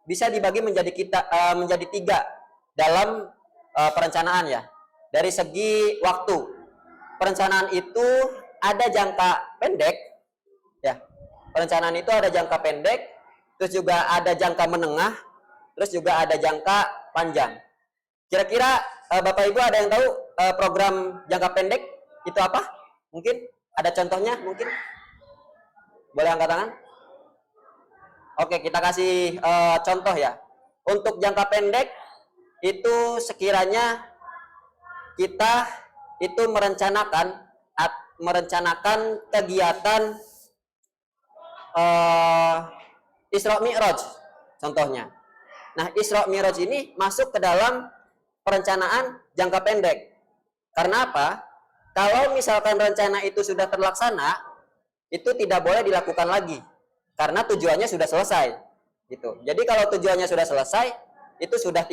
bisa dibagi menjadi 3 dalam perencanaan ya. Dari segi waktu, perencanaan itu ada jangka pendek ya. Perencanaan itu ada jangka pendek, terus juga ada jangka menengah, terus juga ada jangka panjang. Kira-kira Bapak Ibu ada yang tahu program jangka pendek itu apa? Mungkin ada contohnya mungkin? Boleh angkat tangan? Oke, kita kasih contoh ya. Untuk jangka pendek itu sekiranya kita itu merencanakan kegiatan Isra Mi'raj contohnya. Nah, Isra Mi'raj ini masuk ke dalam perencanaan jangka pendek. Karena apa? Kalau misalkan rencana itu sudah terlaksana, itu tidak boleh dilakukan lagi karena tujuannya sudah selesai. Gitu. Jadi kalau tujuannya sudah selesai, itu sudah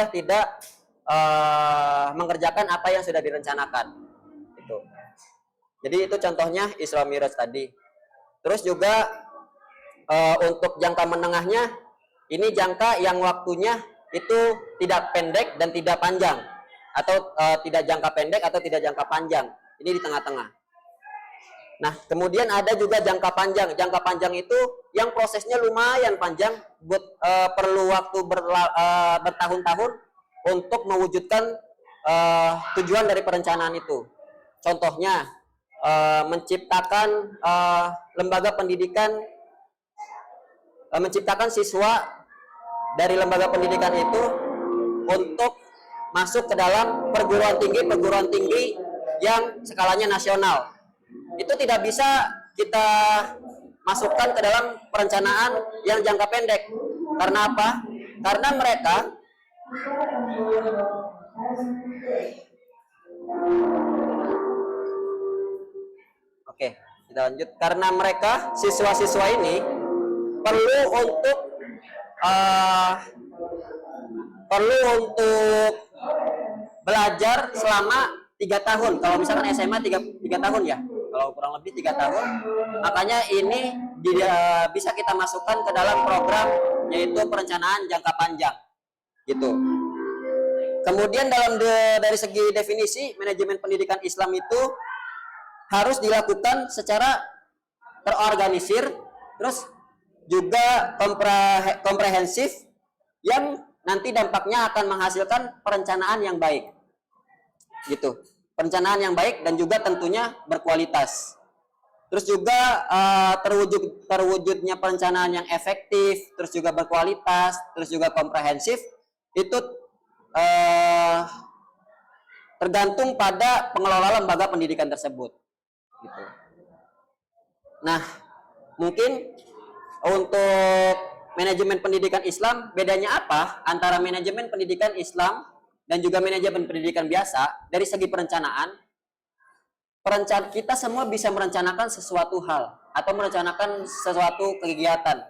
tidak mengerjakan apa yang sudah direncanakan. Gitu. Jadi itu contohnya Isra Mi'raj tadi. Terus juga untuk jangka menengahnya, ini jangka yang waktunya itu tidak pendek dan tidak panjang, atau tidak jangka pendek atau tidak jangka panjang. Ini di tengah-tengah. Nah, kemudian ada juga jangka panjang. Jangka panjang itu yang prosesnya lumayan panjang, perlu waktu bertahun-tahun untuk mewujudkan tujuan dari perencanaan itu. Contohnya, menciptakan lembaga pendidikan, menciptakan siswa dari lembaga pendidikan itu untuk masuk ke dalam perguruan tinggi yang skalanya nasional. Itu tidak bisa kita masukkan ke dalam perencanaan yang jangka pendek. Karena apa? Karena mereka Oke, kita lanjut. Karena mereka siswa-siswa ini perlu untuk belajar selama 3 tahun. Kalau misalkan SMA 3 tahun ya, kalau kurang lebih 3 tahun. Makanya ini bisa kita masukkan ke dalam program yaitu perencanaan jangka panjang, gitu. Kemudian dari segi definisi, manajemen pendidikan Islam itu harus dilakukan secara terorganisir, terus juga komprehensif, yang nanti dampaknya akan menghasilkan perencanaan yang baik, gitu. Perencanaan yang baik dan juga tentunya berkualitas. Terus juga terwujudnya perencanaan yang efektif, terus juga berkualitas, terus juga komprehensif, itu tergantung pada pengelola lembaga pendidikan tersebut. Gitu. Nah, mungkin untuk manajemen pendidikan Islam, bedanya apa antara manajemen pendidikan Islam dan juga manajemen pendidikan biasa? Dari segi perencanaan, kita semua bisa merencanakan sesuatu hal atau merencanakan sesuatu kegiatan.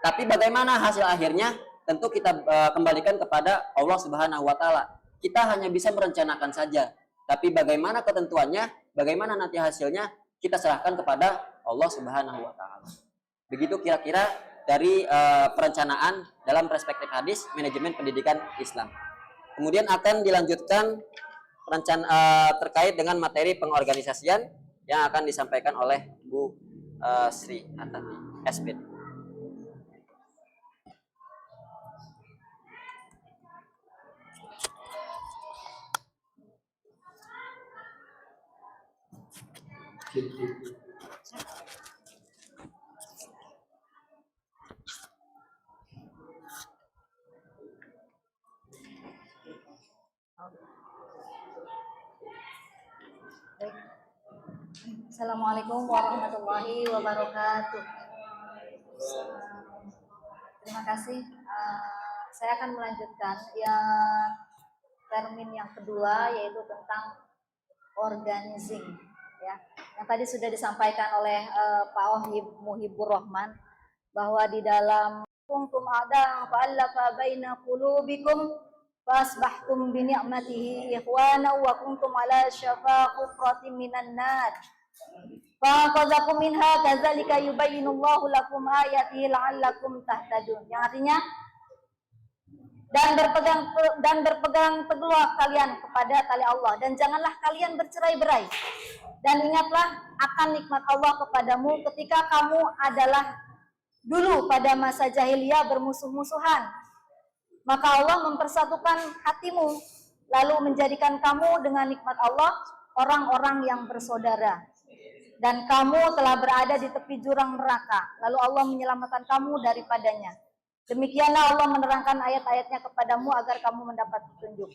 Tapi bagaimana hasil akhirnya? Tentu kita kembalikan kepada Allah Subhanahu wa taala. Kita hanya bisa merencanakan saja, tapi bagaimana ketentuannya, bagaimana nanti hasilnya, kita serahkan kepada Allah Subhanahu wa taala. Begitu kira-kira dari perencanaan dalam perspektif hadis manajemen pendidikan Islam. Kemudian akan dilanjutkan terkait dengan materi pengorganisasian yang akan disampaikan oleh Bu Sri Atati SP. Assalamualaikum warahmatullahi wabarakatuh. Terima kasih. Saya akan melanjutkan termin yang kedua, yaitu tentang organizing. Ya, yang tadi sudah disampaikan oleh Pak Muhibur Rahman bahwa di dalam kuntum ada fa'alafa baina qulubikum fasbahtum bi ni'matihi ikhwana wa kuntum ala syafa hufratin minan nar fa'aqadzakum minha kadzalika yubayyinullahu lakum ayatihi la'allakum tahtadun. Yang artinya dan berpegang teguhlah kalian kepada tali Allah dan janganlah kalian bercerai-berai. Dan ingatlah akan nikmat Allah kepadamu ketika kamu adalah dulu pada masa jahiliyah bermusuh-musuhan. Maka Allah mempersatukan hatimu, lalu menjadikan kamu dengan nikmat Allah orang-orang yang bersaudara. Dan kamu telah berada di tepi jurang neraka, lalu Allah menyelamatkan kamu daripadanya. Demikianlah Allah menerangkan ayat-ayatnya kepadamu agar kamu mendapat petunjuk.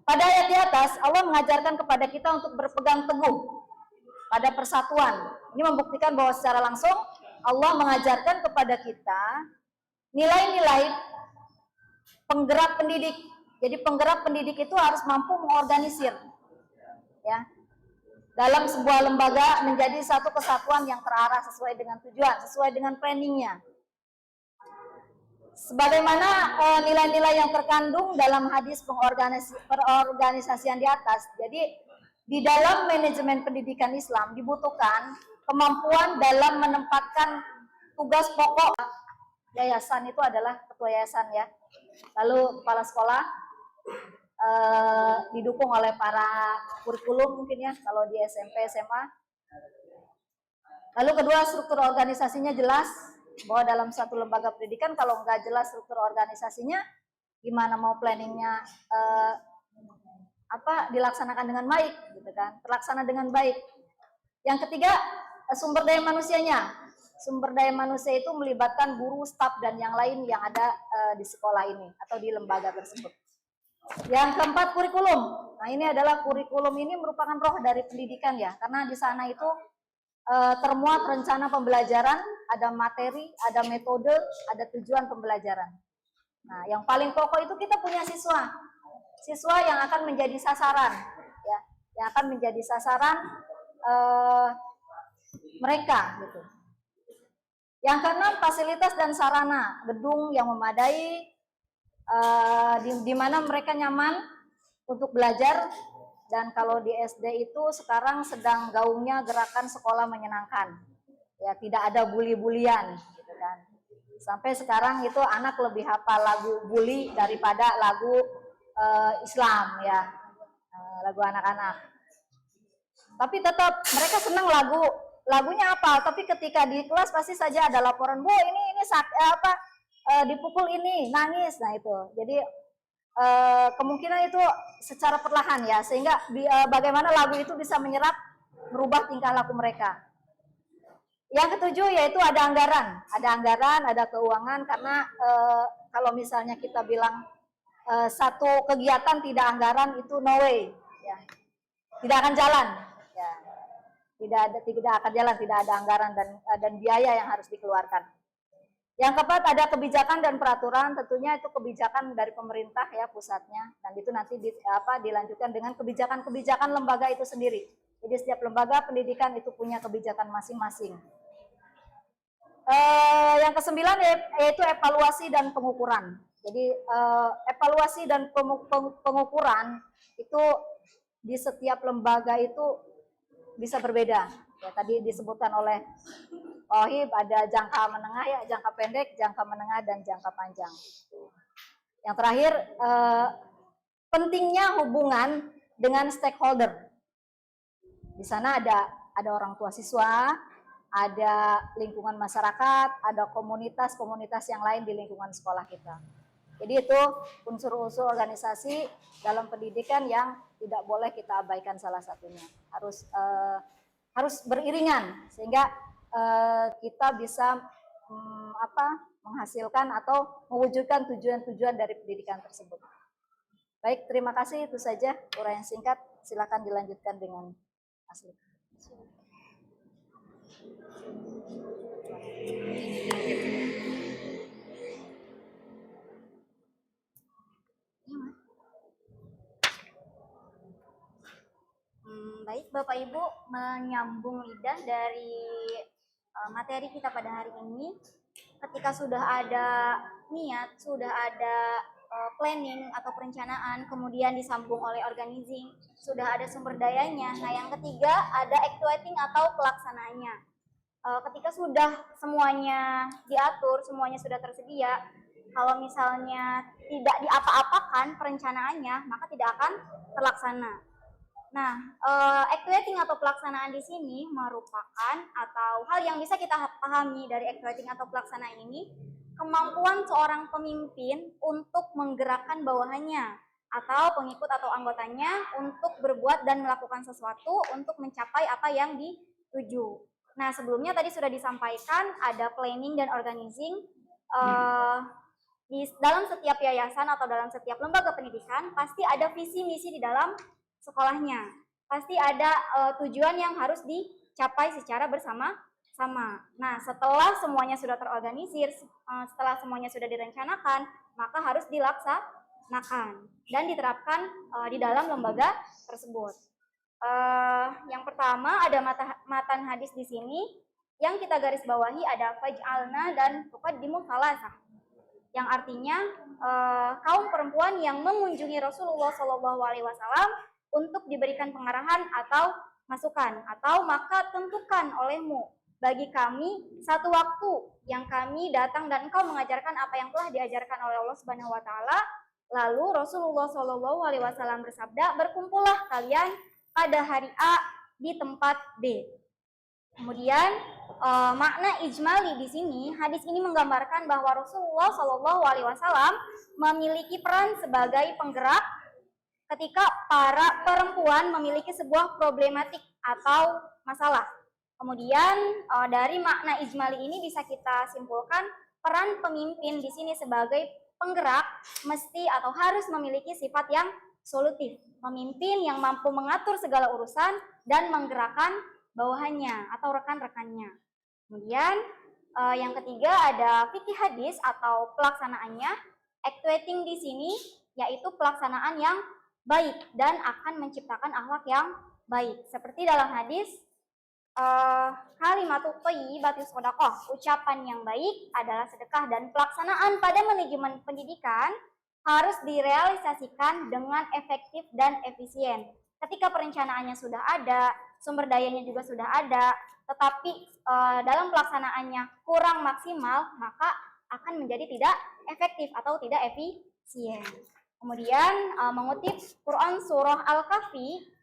Pada ayat di atas, Allah mengajarkan kepada kita untuk berpegang teguh pada persatuan. Ini membuktikan bahwa secara langsung Allah mengajarkan kepada kita nilai-nilai penggerak pendidik. Jadi penggerak pendidik itu harus mampu mengorganisir, ya, dalam sebuah lembaga menjadi satu kesatuan yang terarah sesuai dengan tujuan, sesuai dengan planningnya. Sebagaimana nilai-nilai yang terkandung dalam hadis perorganisasian di atas. Jadi di dalam manajemen pendidikan Islam dibutuhkan kemampuan dalam menempatkan tugas pokok. Yayasan itu adalah ketua yayasan, ya. Lalu kepala sekolah didukung oleh para kurikulum mungkin, ya, kalau di SMP SMA. Lalu kedua, struktur organisasinya jelas, bahwa dalam satu lembaga pendidikan kalau nggak jelas struktur organisasinya, gimana mau planningnya dilaksanakan dengan baik, gitu kan? Terlaksana dengan baik. Yang ketiga, sumber daya manusianya. Sumber daya manusia itu melibatkan guru, staf, dan yang lain yang ada di sekolah ini atau di lembaga tersebut. Yang keempat, kurikulum. Nah, ini adalah kurikulum ini merupakan roh dari pendidikan, ya, karena di sana itu termuat rencana pembelajaran, ada materi, ada metode, ada tujuan pembelajaran. Nah, yang paling pokok itu kita punya siswa yang akan menjadi sasaran, ya, yang akan menjadi sasaran mereka, gitu. Yang keenam, fasilitas dan sarana, gedung yang memadai, di mana mereka nyaman untuk belajar. Dan kalau di SD itu sekarang sedang gaungnya gerakan sekolah menyenangkan, ya, tidak ada bully-bulian, gitu kan. Sampai sekarang itu anak lebih hafal lagu bully daripada lagu Islam, ya, lagu anak-anak. Tapi tetap mereka senang lagunya apa, tapi ketika di kelas pasti saja ada laporan, bu ini dipukul ini, nangis. Nah itu, jadi kemungkinan itu secara perlahan, ya, sehingga bagaimana lagu itu bisa menyerap, merubah tingkah laku mereka. Yang ketujuh yaitu ada anggaran, ada keuangan, karena kalau misalnya kita bilang satu kegiatan tidak anggaran itu no way, ya, tidak akan jalan, ya, tidak akan jalan, tidak ada anggaran dan biaya yang harus dikeluarkan. Yang keempat, ada kebijakan dan peraturan, tentunya itu kebijakan dari pemerintah, ya, pusatnya, dan itu nanti dilanjutkan dengan kebijakan lembaga itu sendiri. Jadi setiap lembaga pendidikan itu punya kebijakan masing-masing. Yang kesembilan yaitu evaluasi dan pengukuran. Jadi evaluasi dan pengukuran itu di setiap lembaga itu bisa berbeda. Ya, tadi disebutkan oleh Ohib, ada jangka menengah, ya, jangka pendek, jangka menengah, dan jangka panjang. Yang terakhir, pentingnya hubungan dengan stakeholder. Di sana ada orang tua siswa, ada lingkungan masyarakat, ada komunitas-komunitas yang lain di lingkungan sekolah kita. Jadi itu unsur-unsur organisasi dalam pendidikan yang tidak boleh kita abaikan salah satunya. Harus beriringan sehingga kita bisa menghasilkan atau mewujudkan tujuan-tujuan dari pendidikan tersebut. Baik, terima kasih, itu saja uraian singkat. Silakan dilanjutkan dengan asli. Baik, Bapak Ibu, menyambung lidah dari materi kita pada hari ini. Ketika sudah ada niat, sudah ada planning atau perencanaan, kemudian disambung oleh organizing, sudah ada sumber dayanya. Nah, yang ketiga ada actuating atau pelaksanaannya. Ketika sudah semuanya diatur, semuanya sudah tersedia, kalau misalnya tidak diapa-apakan perencanaannya, maka tidak akan terlaksana. Nah, actuating atau pelaksanaan di sini merupakan atau hal yang bisa kita pahami dari actuating atau pelaksanaan ini, kemampuan seorang pemimpin untuk menggerakkan bawahannya atau pengikut atau anggotanya untuk berbuat dan melakukan sesuatu untuk mencapai apa yang dituju. Nah, sebelumnya tadi sudah disampaikan ada planning dan organizing. Di dalam setiap yayasan atau dalam setiap lembaga pendidikan pasti ada visi misi di dalam sekolahnya. Pasti ada tujuan yang harus dicapai secara bersama-sama. Nah, setelah semuanya sudah terorganisir, setelah semuanya sudah direncanakan, maka harus dilaksanakan dan diterapkan di dalam lembaga tersebut. Yang pertama ada matan hadis di sini yang kita garis bawahi ada faj'alna dan tuqaddimu salasah, yang artinya kaum perempuan yang mengunjungi Rasulullah SAW untuk diberikan pengarahan atau masukan, atau maka tentukan olehmu bagi kami satu waktu yang kami datang dan engkau mengajarkan apa yang telah diajarkan oleh Allah Subhanahu Wa Taala. Lalu Rasulullah SAW bersabda, berkumpullah kalian pada hari A di tempat B. Kemudian makna ijmali di sini, hadis ini menggambarkan bahwa Rasulullah SAW memiliki peran sebagai penggerak ketika para perempuan memiliki sebuah problematik atau masalah. Kemudian dari makna ijmali ini bisa kita simpulkan peran pemimpin di sini sebagai penggerak mesti atau harus memiliki sifat yang solutif. Pemimpin yang mampu mengatur segala urusan dan menggerakkan bawahannya atau rekan-rekannya. Kemudian yang ketiga ada fikih hadis atau pelaksanaannya. Actuating di sini yaitu pelaksanaan yang baik dan akan menciptakan akhlak yang baik. Seperti dalam hadis kalimatut thayyibatus shadaqah, ucapan yang baik adalah sedekah, dan pelaksanaan pada manajemen pendidikan harus direalisasikan dengan efektif dan efisien. Ketika perencanaannya sudah ada, sumber dayanya juga sudah ada, tetapi dalam pelaksanaannya kurang maksimal, maka akan menjadi tidak efektif atau tidak efisien. Kemudian mengutip Quran surah Al-Kahfi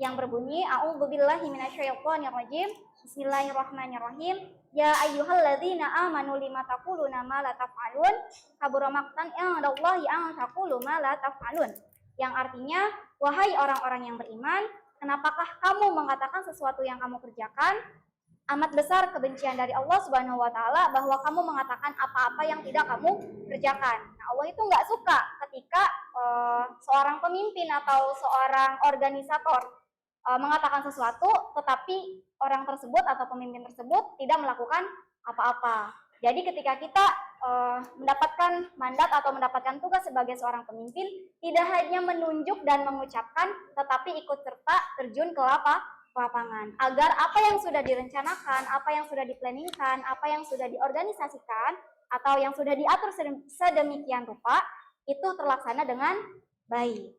yang berbunyi a'udzubillahi minasyaitonirrajim, bismillahirrahmanirrahim, ya ayyuhalladzina amanu lima taquluna ma la taf'alun, kabura maqtan indallahi an taqulu ma la taf'alun. Yang artinya, wahai orang-orang yang beriman, kenapakah kamu mengatakan sesuatu yang kamu kerjakan? Amat besar kebencian dari Allah Subhanahu Wa Taala bahwa kamu mengatakan apa-apa yang tidak kamu kerjakan. Nah, Allah itu nggak suka ketika seorang pemimpin atau seorang organisator mengatakan sesuatu, tetapi orang tersebut atau pemimpin tersebut tidak melakukan apa-apa. Jadi ketika kita mendapatkan mandat atau mendapatkan tugas sebagai seorang pemimpin, tidak hanya menunjuk dan mengucapkan, tetapi ikut serta terjun ke lapangan, agar apa yang sudah direncanakan, apa yang sudah diplanningkan, apa yang sudah diorganisasikan, atau yang sudah diatur sedemikian rupa, itu terlaksana dengan baik.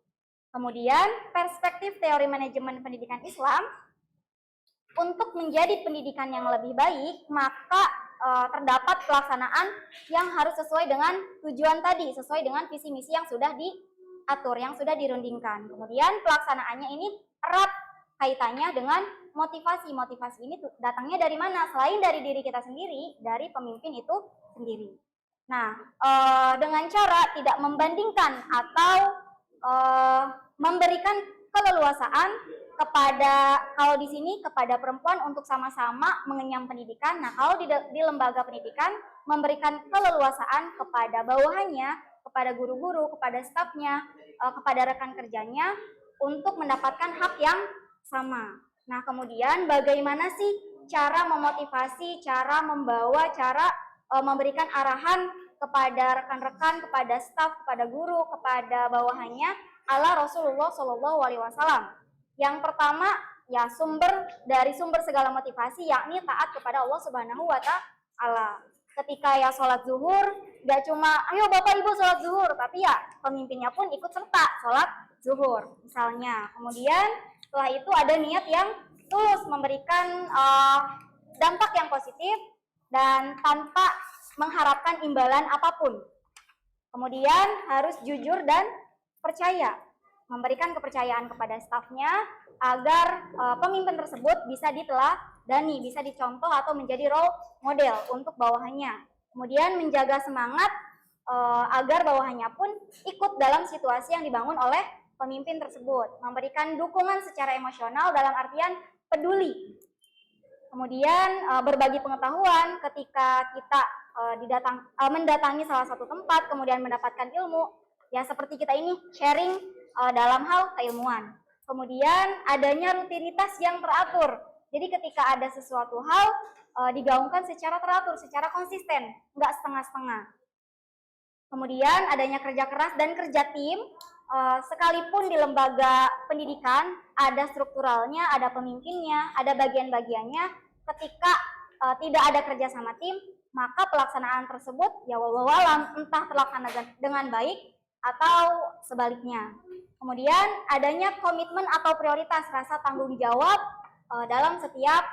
Kemudian perspektif teori manajemen pendidikan Islam, untuk menjadi pendidikan yang lebih baik, maka terdapat pelaksanaan yang harus sesuai dengan tujuan tadi, sesuai dengan visi misi yang sudah diatur, yang sudah dirundingkan. Kemudian pelaksanaannya ini erat kaitannya dengan motivasi. Motivasi ini datangnya dari mana? Selain dari diri kita sendiri, dari pemimpin itu sendiri. Nah, dengan cara tidak membandingkan atau memberikan keleluasaan kepada, kalau di sini kepada perempuan untuk sama-sama mengenyam pendidikan. Nah, kalau di lembaga pendidikan memberikan keleluasaan kepada bawahannya, kepada guru-guru, kepada stafnya, kepada rekan kerjanya untuk mendapatkan hak yang sama. Nah, kemudian bagaimana sih cara memotivasi, cara membawa, cara memberikan arahan kepada rekan-rekan, kepada staf, kepada guru, kepada bawahannya ala Rasulullah SAW. Yang pertama, ya sumber segala motivasi, yakni taat kepada Allah Subhanahu Wa Taala. Ketika ya sholat zuhur, gak cuma ayo bapak ibu sholat zuhur, tapi ya pemimpinnya pun ikut serta sholat zuhur misalnya. Kemudian setelah itu ada niat yang tulus memberikan dampak yang positif dan tanpa mengharapkan imbalan apapun. Kemudian harus jujur dan percaya, memberikan kepercayaan kepada stafnya agar pemimpin tersebut bisa diteladani, bisa dicontoh atau menjadi role model untuk bawahannya. Kemudian menjaga semangat agar bawahannya pun ikut dalam situasi yang dibangun oleh pemimpin tersebut, memberikan dukungan secara emosional dalam artian peduli. Kemudian berbagi pengetahuan ketika kita mendatangi salah satu tempat, kemudian mendapatkan ilmu, ya seperti kita ini sharing dalam hal keilmuan. Kemudian adanya rutinitas yang teratur. Jadi ketika ada sesuatu hal digaungkan secara teratur, secara konsisten, nggak setengah-setengah. Kemudian adanya kerja keras dan kerja tim, sekalipun di lembaga pendidikan ada strukturalnya, ada pemimpinnya, ada bagian-bagiannya. Ketika tidak ada kerja sama tim, maka pelaksanaan tersebut ya wallahu alam entah terlaksana dengan baik atau sebaliknya. Kemudian adanya komitmen atau prioritas, rasa tanggung jawab dalam setiap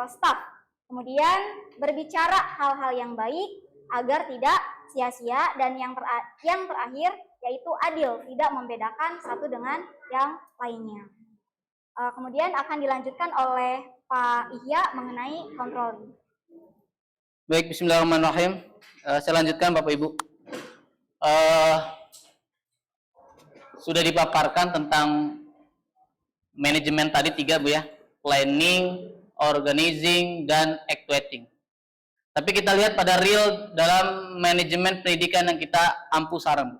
staf. Kemudian berbicara hal-hal yang baik agar tidak sia-sia, dan yang terakhir yaitu adil, tidak membedakan satu dengan yang lainnya. Kemudian akan dilanjutkan oleh Pak Ihya mengenai kontrol. Baik, bismillahirrahmanirrahim. Saya lanjutkan Bapak Ibu. Sudah dipaparkan tentang manajemen tadi 3 Bu ya. Planning, organizing, dan actuating. Tapi kita lihat pada real dalam manajemen pendidikan yang kita ampu sarang Bu.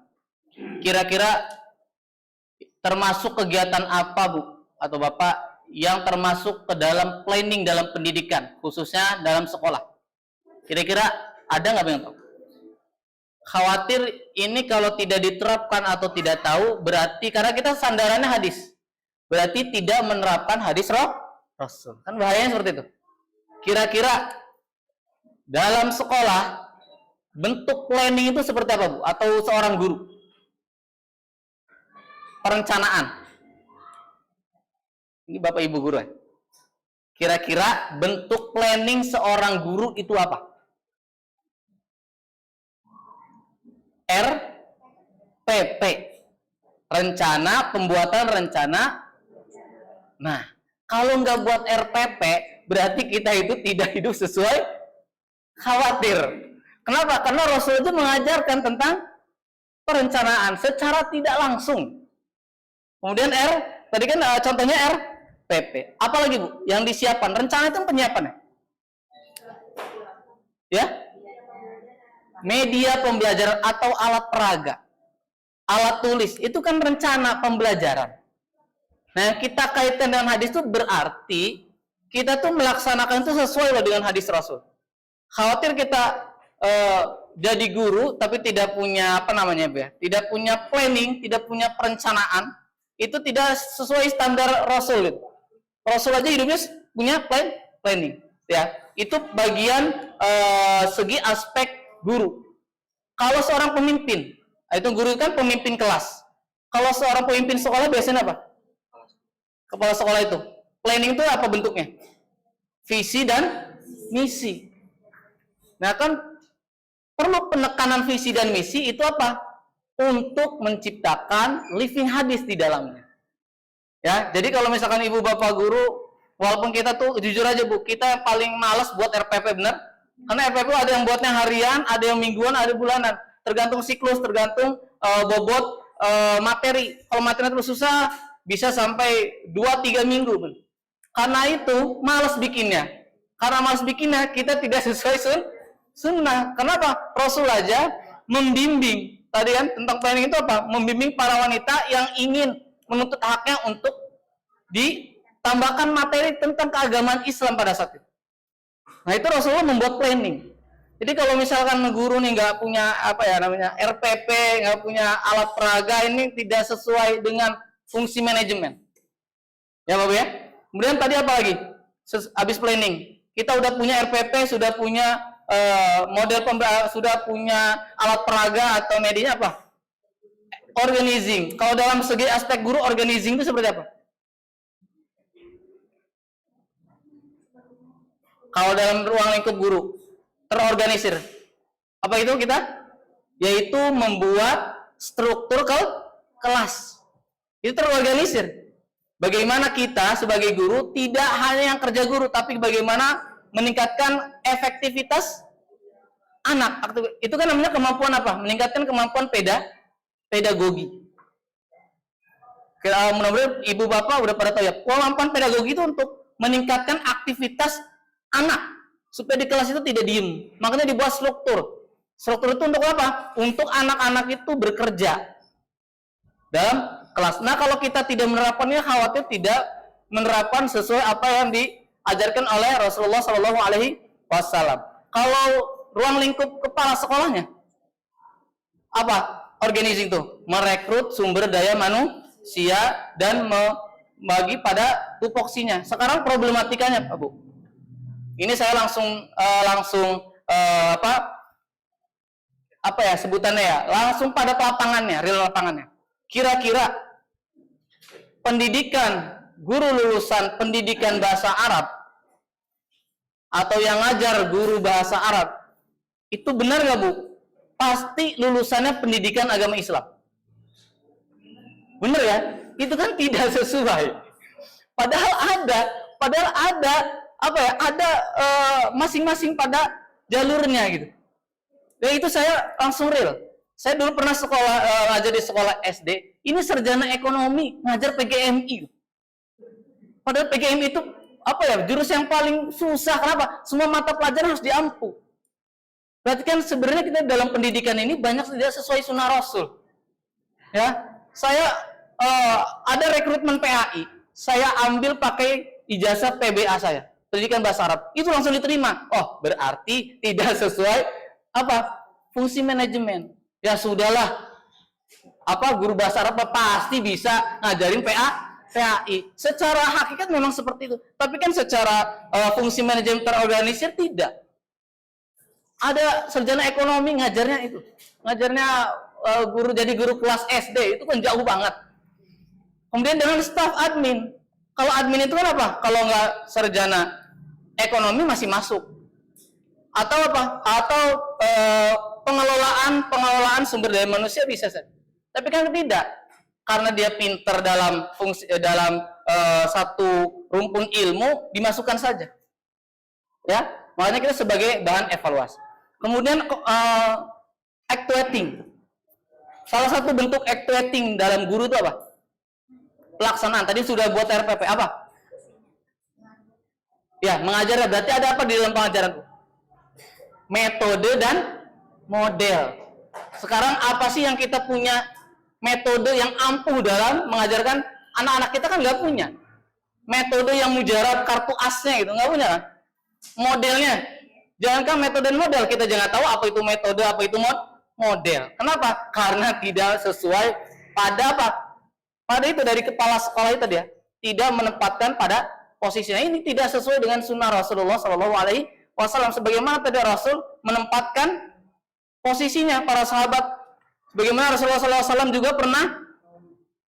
Kira-kira termasuk kegiatan apa Bu atau Bapak yang termasuk ke dalam planning dalam pendidikan, khususnya dalam sekolah? Kira-kira ada nggak yang tahu? Khawatir ini kalau tidak diterapkan atau tidak tahu, berarti karena kita sandarannya hadis, berarti tidak menerapkan hadis Rasul. Kan bahayanya seperti itu. Kira-kira dalam sekolah bentuk planning itu seperti apa Bu? Atau seorang guru? Perencanaan. Ini Bapak Ibu guru ya. Kira-kira bentuk planning seorang guru itu apa? RPP. Rencana, pembuatan rencana. Nah, kalau nggak buat RPP, berarti kita itu tidak hidup sesuai. Khawatir. Kenapa? Karena Rasul itu mengajarkan tentang perencanaan secara tidak langsung. Kemudian tadi kan contohnya RPP. Apalagi Bu? Yang disiapkan. Rencana itu penyiapannya. Ya? Media pembelajaran atau alat peraga. Alat tulis. Itu kan rencana pembelajaran. Nah, kita kaitkan dengan hadis itu berarti kita tuh melaksanakan itu sesuai loh dengan hadis Rasul. Khawatir kita jadi guru tapi tidak punya tidak punya planning, tidak punya perencanaan, itu tidak sesuai standar Rasul. Rasul aja hidupnya punya planning, ya. Itu bagian segi aspek guru. Kalau seorang pemimpin, itu guru kan pemimpin kelas. Kalau seorang pemimpin sekolah biasanya apa? Kepala sekolah itu. Planning itu apa bentuknya? Visi dan misi. Nah kan perlu penekanan visi dan misi itu apa? Untuk menciptakan living hadis di dalamnya. Ya, jadi kalau misalkan ibu bapak guru, walaupun kita tuh jujur aja Bu, kita paling malas buat RPP benar. Karena RPP ada yang buatnya harian, ada yang mingguan, ada bulanan. Tergantung siklus, tergantung bobot materi. Kalau materi terus susah, bisa sampai 2-3 minggu. Karena itu malas bikinnya. Karena malas bikinnya, kita tidak sesuai sunnah. Kenapa? Rasul aja membimbing. Tadi kan tentang planning itu apa? Membimbing para wanita yang ingin menuntut haknya untuk ditambahkan materi tentang keagamaan Islam pada saat itu. Nah itu Rasulullah membuat planning. Jadi kalau misalkan guru nih nggak punya RPP, nggak punya alat peraga, ini tidak sesuai dengan fungsi manajemen. Ya Bapak ya. Kemudian tadi apa lagi? Habis planning, kita udah punya RPP, sudah punya sudah punya alat peraga atau medianya apa? Organizing. Kalau dalam segi aspek guru, organizing itu seperti apa? Kalau dalam ruang lingkup guru, terorganisir. Apa itu kita? Yaitu membuat struktur kelas. Itu terorganisir. Bagaimana kita sebagai guru tidak hanya yang kerja guru, tapi bagaimana meningkatkan efektivitas anak, itu kan namanya kemampuan apa? Meningkatkan kemampuan pedagogi. Mudah-mudahan ibu bapak udah pada tahu ya, kemampuan pedagogi itu untuk meningkatkan aktivitas anak supaya di kelas itu tidak diem. Makanya dibuat struktur. Struktur itu untuk apa? Untuk anak-anak itu bekerja dalam kelas. Nah, kalau kita tidak menerapkannya, khawatir tidak menerapkan sesuai apa yang diajarkan oleh Rasulullah Shallallahu Alaihi Wasallam. Kalau ruang lingkup kepala sekolahnya apa? Organizing tuh, merekrut sumber daya manusia dan membagi pada tupoksinya. Sekarang problematikanya, Pak Bu. Ini saya langsung apa ya sebutannya ya? Langsung pada lapangannya, real lapangannya. Kira-kira pendidikan guru lulusan pendidikan bahasa Arab atau yang ngajar guru bahasa Arab itu benar nggak Bu? Pasti lulusannya pendidikan agama Islam. Bener ya? Itu kan tidak sesuai. Padahal ada apa ya? Ada masing-masing pada jalurnya gitu. Dan itu saya langsung real. Saya dulu pernah ngajar di sekolah SD. Ini sarjana ekonomi ngajar PGMI. Padahal PGMI itu apa ya? Jurus yang paling susah. Kenapa? Semua mata pelajaran harus diampu. Berarti kan sebenarnya kita dalam pendidikan ini banyak tidak sesuai sunnah Rasul. Ya, saya ada rekrutmen PAI, saya ambil pakai ijazah PBA saya, pendidikan bahasa Arab, itu langsung diterima. Oh, berarti tidak sesuai apa? Fungsi manajemen. Ya sudahlah, apa guru bahasa Arab pasti bisa ngajarin PAI. Secara hakikat memang seperti itu, tapi kan secara fungsi manajemen terorganisir tidak. Ada sarjana ekonomi ngajarnya guru jadi guru kelas SD, itu kan jauh banget. Kemudian dengan staf admin, kalau admin itu kan apa? Kalau nggak sarjana ekonomi masih masuk, atau apa? Atau pengelolaan sumber daya manusia bisa saja. Tapi kan tidak, karena dia pinter dalam satu rumpun ilmu dimasukkan saja. Ya, makanya kita sebagai bahan evaluasi. Kemudian actuating. Salah satu bentuk actuating dalam guru itu apa? Pelaksanaan. Tadi sudah buat RPP apa? Ya, mengajar. Berarti ada apa di dalam pengajaran? Metode dan model. Sekarang apa sih yang kita punya metode yang ampuh dalam mengajarkan anak-anak kita kan nggak punya. Metode yang mujarab kartu asnya gitu nggak punya kan? Modelnya. Jangankan metode dan model, kita jangan tahu apa itu metode, apa itu model. Kenapa? Karena tidak sesuai pada apa? Pada itu dari kepala sekolah itu dia tidak menempatkan pada posisinya. Ini tidak sesuai dengan sunnah Rasulullah Shallallahu Alaihi Wasallam. Sebagaimana tadi Rasul menempatkan posisinya para sahabat. Bagaimana Rasulullah SAW juga pernah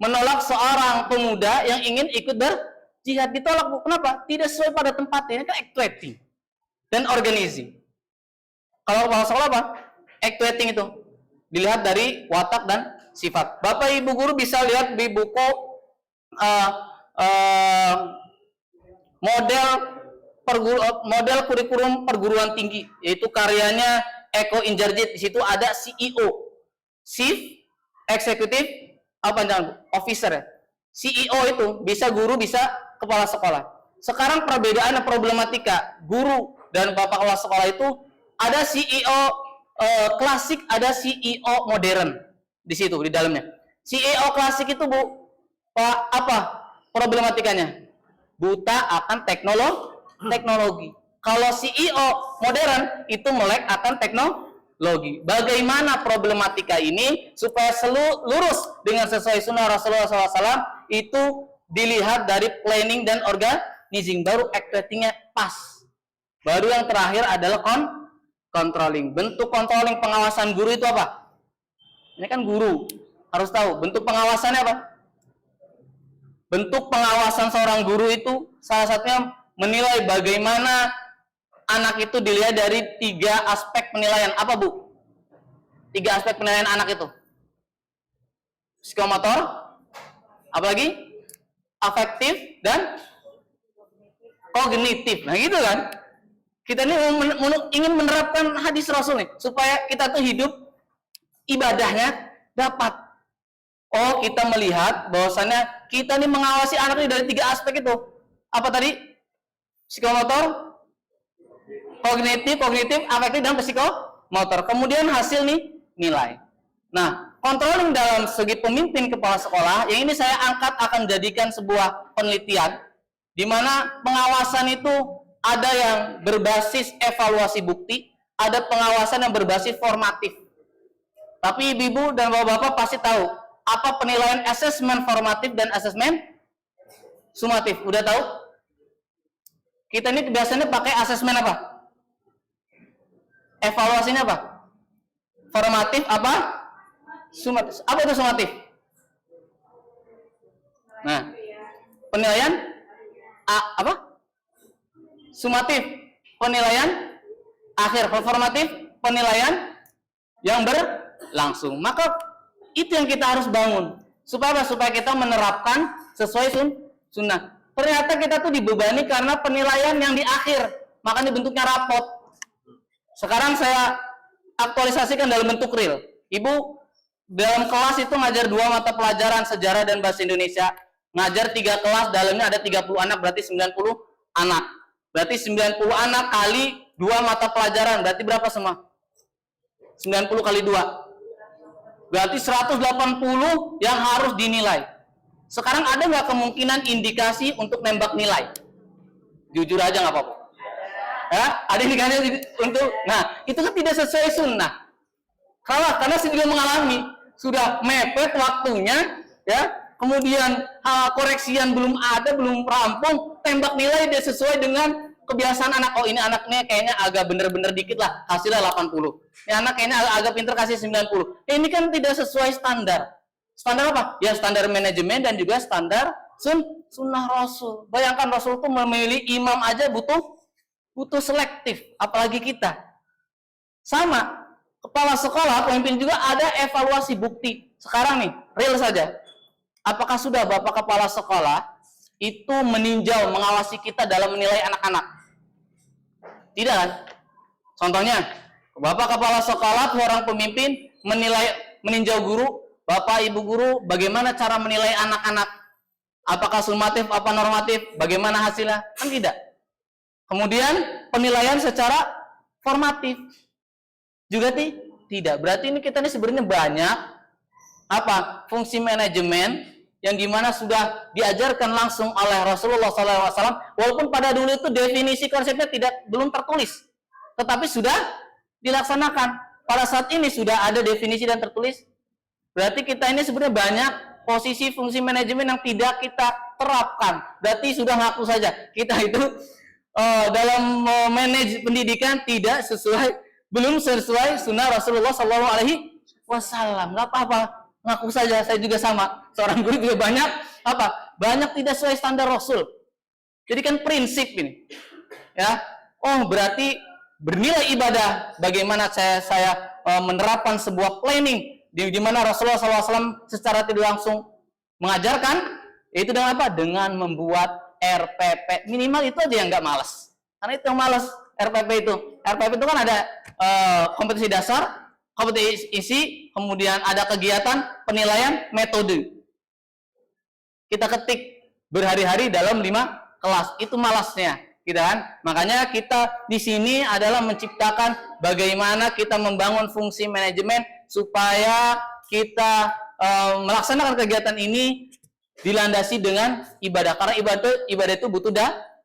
menolak seorang pemuda yang ingin ikut berjihad, ditolak. Kenapa? Tidak sesuai pada tempatnya. Ini kan actuating dan organizing. Kalau kepala sekolah apa? Actuating itu dilihat dari watak dan sifat. Bapak Ibu guru bisa lihat di buku model kurikulum perguruan tinggi, yaitu karyanya Eko Injarjit. Di situ ada CEO, Chief Executive Officer ya. CEO itu bisa guru, bisa kepala sekolah. Sekarang perbedaan problematika guru dan bapak kepala sekolah itu ada CEO klasik, ada CEO modern di situ di dalamnya. CEO klasik itu Bu, apa problematikanya? Buta akan teknologi. Kalau CEO modern itu melek akan teknologi. Bagaimana problematika ini supaya lurus dengan sesuai sunnah Rasulullah SAW itu dilihat dari planning dan organizing, baru actuatingnya pas. Baru yang terakhir adalah controlling. Bentuk controlling pengawasan guru itu apa? Ini kan guru harus tahu bentuk pengawasannya apa? Bentuk pengawasan seorang guru itu salah satunya menilai bagaimana anak itu dilihat dari 3 aspek penilaian. Apa Bu? 3 aspek penilaian anak itu. Psikomotor, apalagi? Afektif dan kognitif. Nah gitu kan? Kita ini ingin menerapkan hadis Rasul nih, supaya kita tuh hidup ibadahnya dapat. Oh, kita melihat bahwasannya kita nih mengawasi anak ini dari 3 aspek itu. Apa tadi? Psikomotor, kognitif, afektif, dan psikomotor. Kemudian hasil nih, nilai. Nah, controlling dalam segi pemimpin kepala sekolah, yang ini saya angkat akan jadikan sebuah penelitian, di mana pengawasan itu ada yang berbasis evaluasi bukti, ada pengawasan yang berbasis formatif. Tapi ibu-ibu dan bapak-bapak pasti tahu apa penilaian asesmen formatif dan asesmen sumatif. Udah tahu? Kita ini biasanya pakai asesmen apa? Evaluasinya apa? Formatif apa? Sumatif. Apa itu sumatif? Nah, penilaian apa? Sumatif, penilaian akhir. Formatif, penilaian yang berlangsung. Maka itu yang kita harus bangun. Supaya apa? Supaya kita menerapkan sesuai sunnah. Ternyata kita tuh dibebani karena penilaian yang di akhir. Makanya bentuknya rapot. Sekarang saya aktualisasikan dalam bentuk real. Ibu dalam kelas itu ngajar 2 mata pelajaran, sejarah dan bahasa Indonesia. Ngajar 3 kelas, dalamnya ada 30 anak, berarti 90 anak. Berarti 90 anak kali 2 mata pelajaran, berarti berapa semua? 90 kali 2. Berarti 180 yang harus dinilai. Sekarang ada nggak kemungkinan indikasi untuk nembak nilai? Jujur aja nggak apa-apa. Ya, ada indikasi untuk, nah itu kan tidak sesuai sunnah. Karena saya juga mengalami, sudah mepet waktunya, ya, kemudian koreksian belum ada, belum rampung, tembak nilai dia sesuai dengan kebiasaan anak. Oh, ini anaknya kayaknya agak bener-bener dikit lah, hasilnya 80. Ini anak kayaknya agak pinter, kasih 90. Ini kan tidak sesuai standar. Standar apa? Ya standar manajemen dan juga standar sunnah Rasul. Bayangkan Rasul itu memilih imam aja butuh selektif, apalagi kita. Sama, kepala sekolah, pemimpin juga ada evaluasi bukti. Sekarang nih, real saja. Apakah sudah Bapak kepala sekolah itu meninjau, mengawasi kita dalam menilai anak-anak? Tidak kan? Contohnya, Bapak kepala sekolah, seorang pemimpin meninjau guru, Bapak Ibu guru, bagaimana cara menilai anak-anak? Apakah sumatif, apa normatif? Bagaimana hasilnya? Kan tidak. Kemudian penilaian secara formatif juga tidak. Berarti ini kita ini sebenarnya banyak apa? Fungsi manajemen yang dimana sudah diajarkan langsung oleh Rasulullah SAW, walaupun pada dulu itu definisi konsepnya belum tertulis, tetapi sudah dilaksanakan. Pada saat ini sudah ada definisi dan tertulis. Berarti kita ini sebenarnya banyak posisi fungsi manajemen yang tidak kita terapkan. Berarti sudah ngaku saja kita itu dalam manage pendidikan belum sesuai sunnah Rasulullah SAW. Nggak apa-apa, ngaku saja. Saya juga sama, seorang guru juga banyak tidak sesuai standar Rasul. Jadi kan prinsip ini, ya. Oh, berarti bernilai ibadah. Bagaimana saya menerapkan sebuah planning di mana Rasulullah SAW secara tidak langsung mengajarkan, yaitu dengan apa? Dengan membuat RPP. Minimal itu aja yang nggak malas. Karena itu yang malas RPP itu. RPP itu kan ada kompetisi dasar, kompetisi isi, kemudian ada kegiatan, penilaian, metode. Kita ketik berhari-hari dalam 5 kelas. Itu malasnya, gitu kan? Makanya kita di sini adalah menciptakan bagaimana kita membangun fungsi manajemen supaya kita melaksanakan kegiatan ini dilandasi dengan ibadah. Karena ibadah itu butuh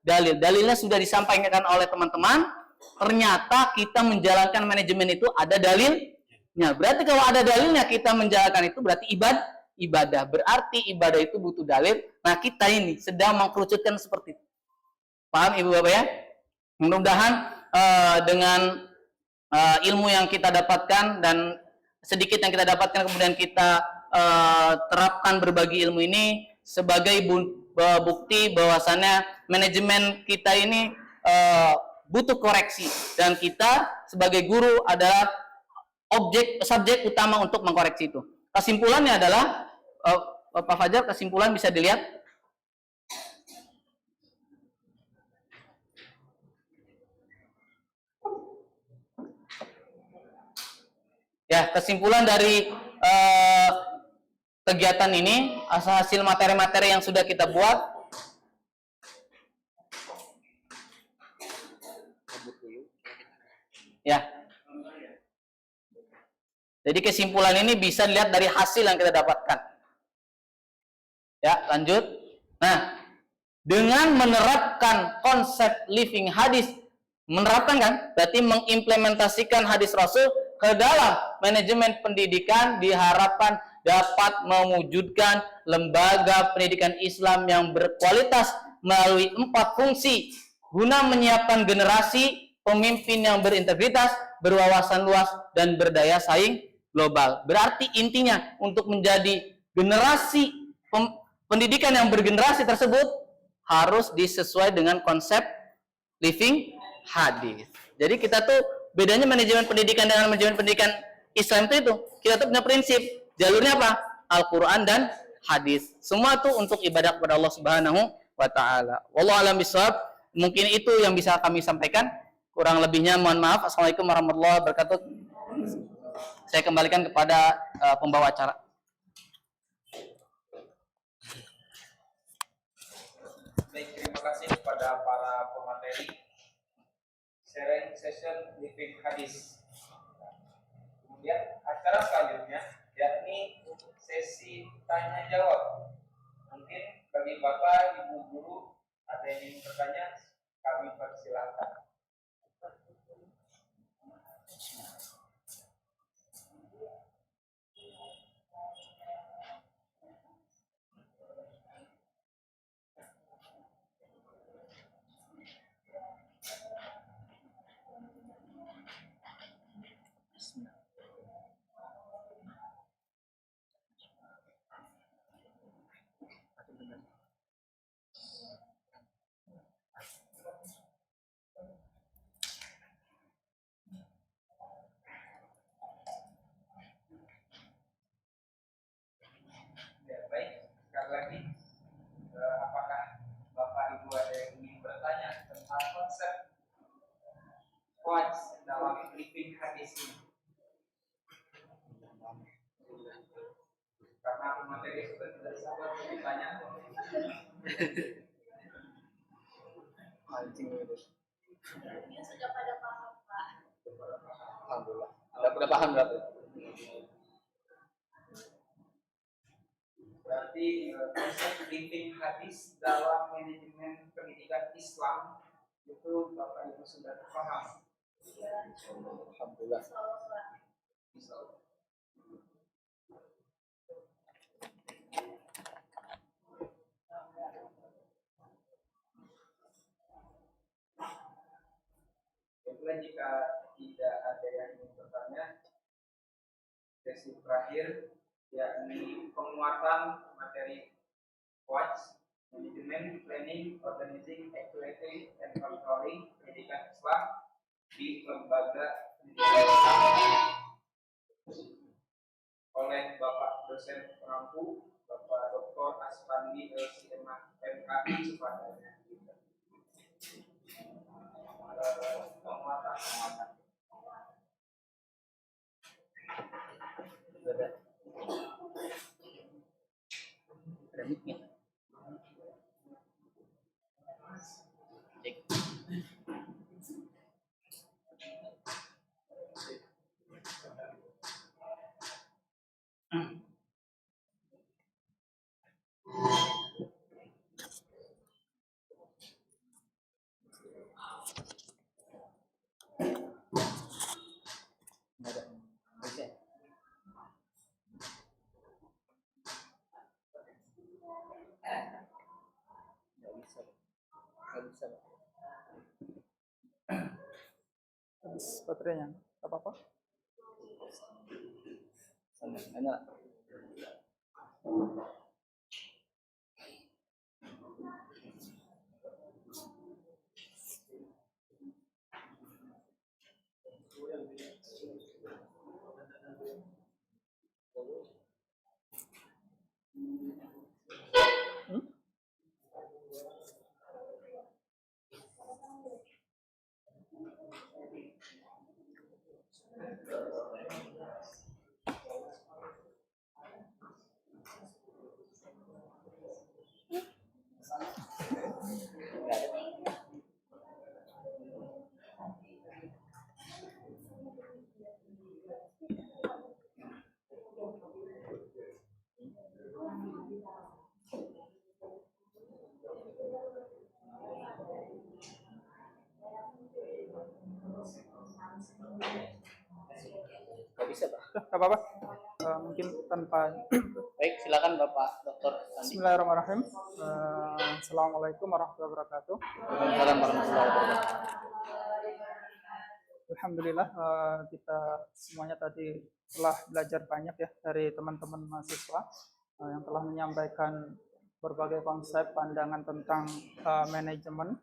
dalil. Dalilnya sudah disampaikan oleh teman-teman. Ternyata kita menjalankan manajemen itu ada dalilnya. Berarti kalau ada dalilnya kita menjalankan itu berarti ibadah. Berarti ibadah itu butuh dalil. Nah, kita ini sedang mengkerucutkan seperti itu. Paham Ibu Bapak ya? Mudah-mudahan dengan ilmu yang kita dapatkan dan sedikit yang kita dapatkan kemudian kita terapkan berbagi ilmu ini sebagai bukti bahwasannya manajemen kita ini butuh koreksi dan kita sebagai guru adalah subjek utama untuk mengkoreksi itu. Kesimpulannya adalah Pak Fajar, kesimpulan bisa dilihat. Ya, kesimpulan dari kegiatan ini, hasil materi-materi yang sudah kita buat. Ya. Jadi kesimpulan ini bisa dilihat dari hasil yang kita dapatkan. Ya, lanjut. Nah, dengan menerapkan konsep living hadis, menerapkan kan, berarti mengimplementasikan hadis Rasul ke dalam manajemen pendidikan, diharapkan dapat mewujudkan lembaga pendidikan Islam yang berkualitas melalui 4 fungsi guna menyiapkan generasi pemimpin yang berintegritas, berwawasan luas, dan berdaya saing global. Berarti intinya untuk menjadi generasi pendidikan yang bergenerasi tersebut harus disesuai dengan konsep living hadis. Jadi kita tuh bedanya manajemen pendidikan dengan manajemen pendidikan Islam itu kita tuh punya prinsip, jalurnya apa? Al-Qur'an dan hadis. Semua tuh untuk ibadah kepada Allah Subhanahu wa taala. Wallahu a'lam bishawab. Mungkin itu yang bisa kami sampaikan. Kurang lebihnya mohon maaf. Assalamualaikum warahmatullahi wabarakatuh. Saya kembalikan kepada pembawa acara. Baik, terima kasih kepada para pemateri sharing session living hadis. Kemudian acara selanjutnya yakni sesi tanya jawab. Mungkin bagi Bapak, Ibu guru ada yang ingin bertanya, kami persilahkan. Ya, baik, sekali lagi, apakah Bapak Ibu ada yang ingin bertanya tentang konsep quotes dalam living hadis ini? Karena materi sudah tidak sabar untuk ditanya. Ini sudah pada paham, Pak. Alhamdulillah. Udah paham berarti? Berarti konsep living hadis dalam manajemen pendidikan Islam itu Bapak Ibu sudah paham. Alhamdulillah. Insya Allah. Baiklah, jika tidak ada yang ingin bertanya, sesi terakhir yakni penguatan materi quotes, manajemen, planning, organizing, actuating, and controlling pendidikan Islam di lembaga pendidikan Islam oleh Bapak dosen pengampu Bapak Dr. Aspandi LCMA MKI Supadanya. Penguatan. Ada mic-nya. Cek. Nggak ada. Bisa. Nggak bisa. Nggak bisa. Habis baterainya, nggak apa-apa. Sana, enak. Nggak bisa, Pak. Nggak apa-apa. Mungkin tanpa. Baik, silakan Bapak Dr. Sandi. Bismillahirrahmanirrahim. Assalamualaikum warahmatullahi wabarakatuh. Waalaikumsalam warahmatullahi wabarakatuh. Alhamdulillah kita semuanya tadi telah belajar banyak ya dari teman-teman mahasiswa yang telah menyampaikan berbagai konsep pandangan tentang manajemen,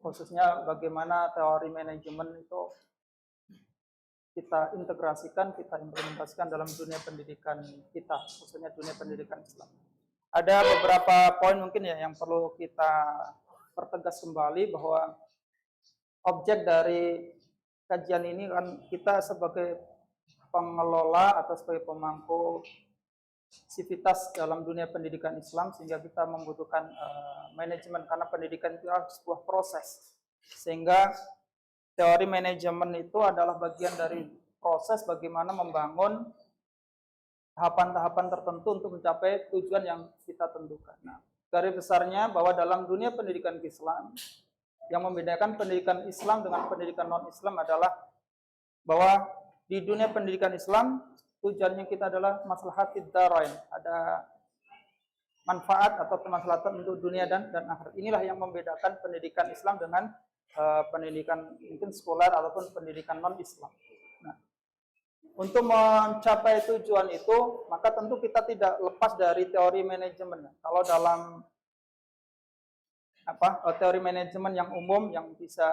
khususnya bagaimana teori manajemen itu kita integrasikan, kita implementasikan dalam dunia pendidikan kita, khususnya dunia pendidikan Islam. Ada beberapa poin mungkin ya yang perlu kita pertegas kembali, bahwa objek dari kajian ini kan kita sebagai pengelola atau sebagai pemangku sivitas dalam dunia pendidikan Islam, sehingga kita membutuhkan manajemen, karena pendidikan itu adalah sebuah proses, sehingga teori manajemen itu adalah bagian dari proses bagaimana membangun tahapan-tahapan tertentu untuk mencapai tujuan yang kita tentukan. Nah, garis besarnya bahwa dalam dunia pendidikan Islam, yang membedakan pendidikan Islam dengan pendidikan non-Islam adalah bahwa di dunia pendidikan Islam tujuannya kita adalah maslahatid darain, ada manfaat atau kemaslahatan untuk dunia dan akhirat. Inilah yang membedakan pendidikan Islam dengan pendidikan mungkin sekuler ataupun pendidikan non-Islam. Nah, untuk mencapai tujuan itu, maka tentu kita tidak lepas dari teori manajemen. Kalau dalam teori manajemen yang umum, yang bisa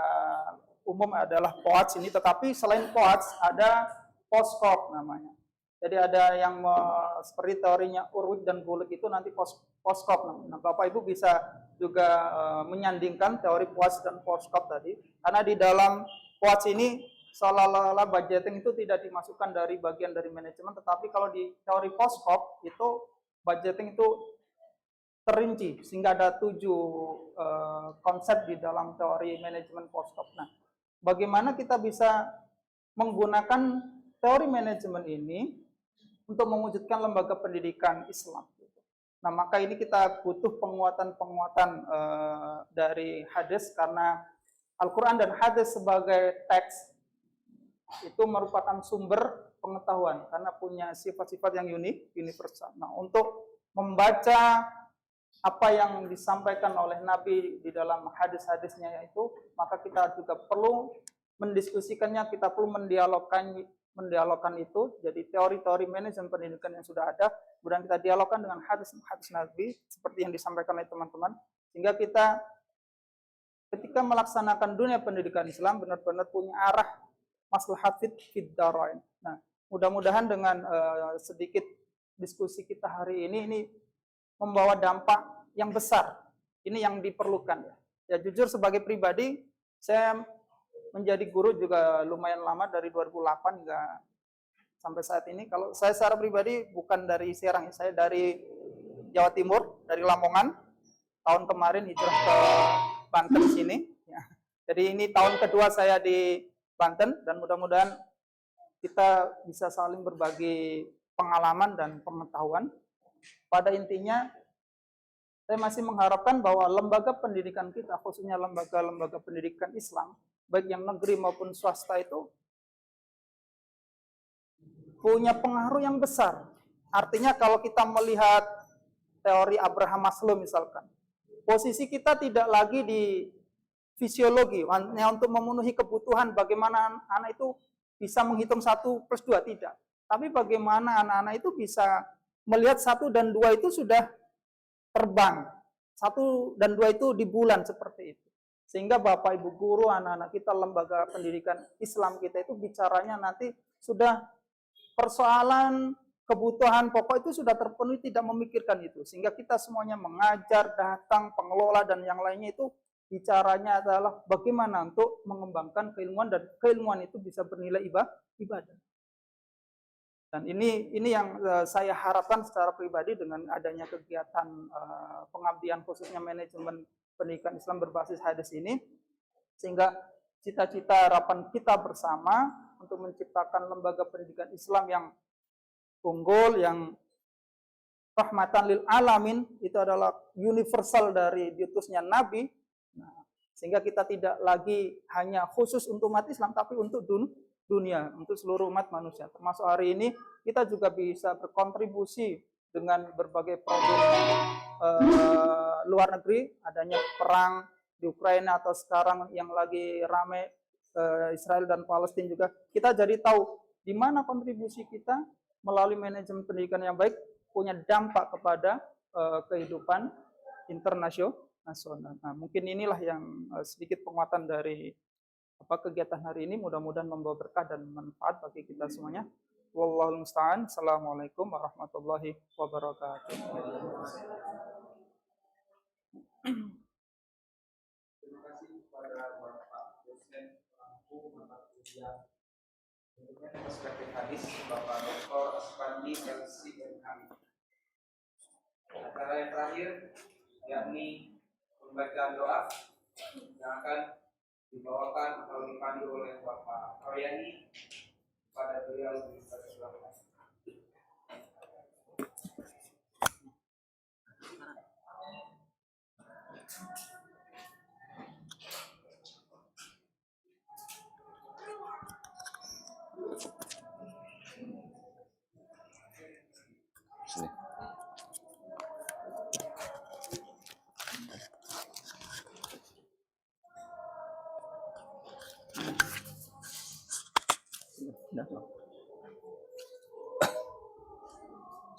umum adalah POATS ini, tetapi selain POATS ada POSCOP namanya. Jadi ada yang seperti teorinya Urwig dan Gulick itu nanti POSCOP. Nah, Bapak Ibu bisa juga menyandingkan teori POATS dan POSCOP tadi, karena di dalam POATS ini seolah-olah budgeting itu tidak dimasukkan dari bagian dari manajemen, tetapi kalau di teori POSCOP itu budgeting itu terinci, sehingga ada 7 konsep di dalam teori manajemen POSCOP. Nah, bagaimana kita bisa menggunakan teori manajemen ini untuk mewujudkan lembaga pendidikan Islam. Nah, maka ini kita butuh penguatan-penguatan dari hadis, karena Al-Quran dan hadis sebagai teks itu merupakan sumber pengetahuan, karena punya sifat-sifat yang unik, universal. Nah, untuk membaca apa yang disampaikan oleh Nabi di dalam hadis-hadisnya itu, maka kita juga perlu mendiskusikannya, kita perlu mendialogkan itu. Jadi teori-teori manajemen pendidikan yang sudah ada, kemudian kita dialogkan dengan hadis-hadis Nabi seperti yang disampaikan oleh teman-teman, sehingga kita ketika melaksanakan dunia pendidikan Islam benar-benar punya arah maslahat fid darain. Nah, mudah-mudahan dengan sedikit diskusi kita hari ini membawa dampak yang besar. Ini yang diperlukan ya. Ya, jujur sebagai pribadi, saya menjadi guru juga lumayan lama, dari 2008 hingga sampai saat ini. Kalau saya secara pribadi bukan dari Serang, saya dari Jawa Timur, dari Lamongan. Tahun kemarin hijrah ke Banten sini. Ya. Jadi ini tahun kedua saya di Banten, dan mudah-mudahan kita bisa saling berbagi pengalaman dan pengetahuan. Pada intinya, saya masih mengharapkan bahwa lembaga pendidikan kita, khususnya lembaga-lembaga pendidikan Islam, baik yang negeri maupun swasta itu punya pengaruh yang besar. Artinya kalau kita melihat teori Abraham Maslow misalkan, posisi kita tidak lagi di fisiologi, hanya untuk memenuhi kebutuhan bagaimana anak itu bisa menghitung 1 + 2, tidak. Tapi bagaimana anak-anak itu bisa melihat 1 dan 2 itu sudah terbang. 1 dan 2 itu di bulan, seperti itu. Sehingga Bapak Ibu guru, anak-anak kita, lembaga pendidikan Islam kita itu bicaranya nanti sudah persoalan kebutuhan pokok itu sudah terpenuhi, tidak memikirkan itu. Sehingga kita semuanya mengajar, datang, pengelola, dan yang lainnya itu bicaranya adalah bagaimana untuk mengembangkan keilmuan, dan keilmuan itu bisa bernilai ibadah. Dan ini yang saya harapkan secara pribadi dengan adanya kegiatan pengabdian khususnya manajemen pendidikan Islam berbasis hadis ini, sehingga cita-cita harapan kita bersama untuk menciptakan lembaga pendidikan Islam yang unggul, yang rahmatan lil alamin, itu adalah universal dari diutusnya Nabi. Nah, Sehingga kita tidak lagi hanya khusus untuk umat Islam, tapi untuk dunia, untuk seluruh umat manusia. Termasuk hari ini kita juga bisa berkontribusi dengan berbagai produk luar negeri, adanya perang di Ukraina atau sekarang yang lagi ramai Israel dan Palestina juga. Kita jadi tahu di mana kontribusi kita melalui manajemen pendidikan yang baik punya dampak kepada kehidupan internasional. Nah, mungkin inilah yang sedikit penguatan dari kegiatan hari ini. Mudah-mudahan membawa berkah dan manfaat bagi kita semuanya. Wallahul musta'an. Assalamualaikum warahmatullahi wabarakatuh. Terima kasih kepada Bapak dosen pelaku mata kuliah perspektif hadis Bapak Dr. Aspandi LCMH. Acara yang terakhir yakni pembacaan doa yang akan dibawakan atau dipandu oleh Bapak Royani pada beliau di Surabaya.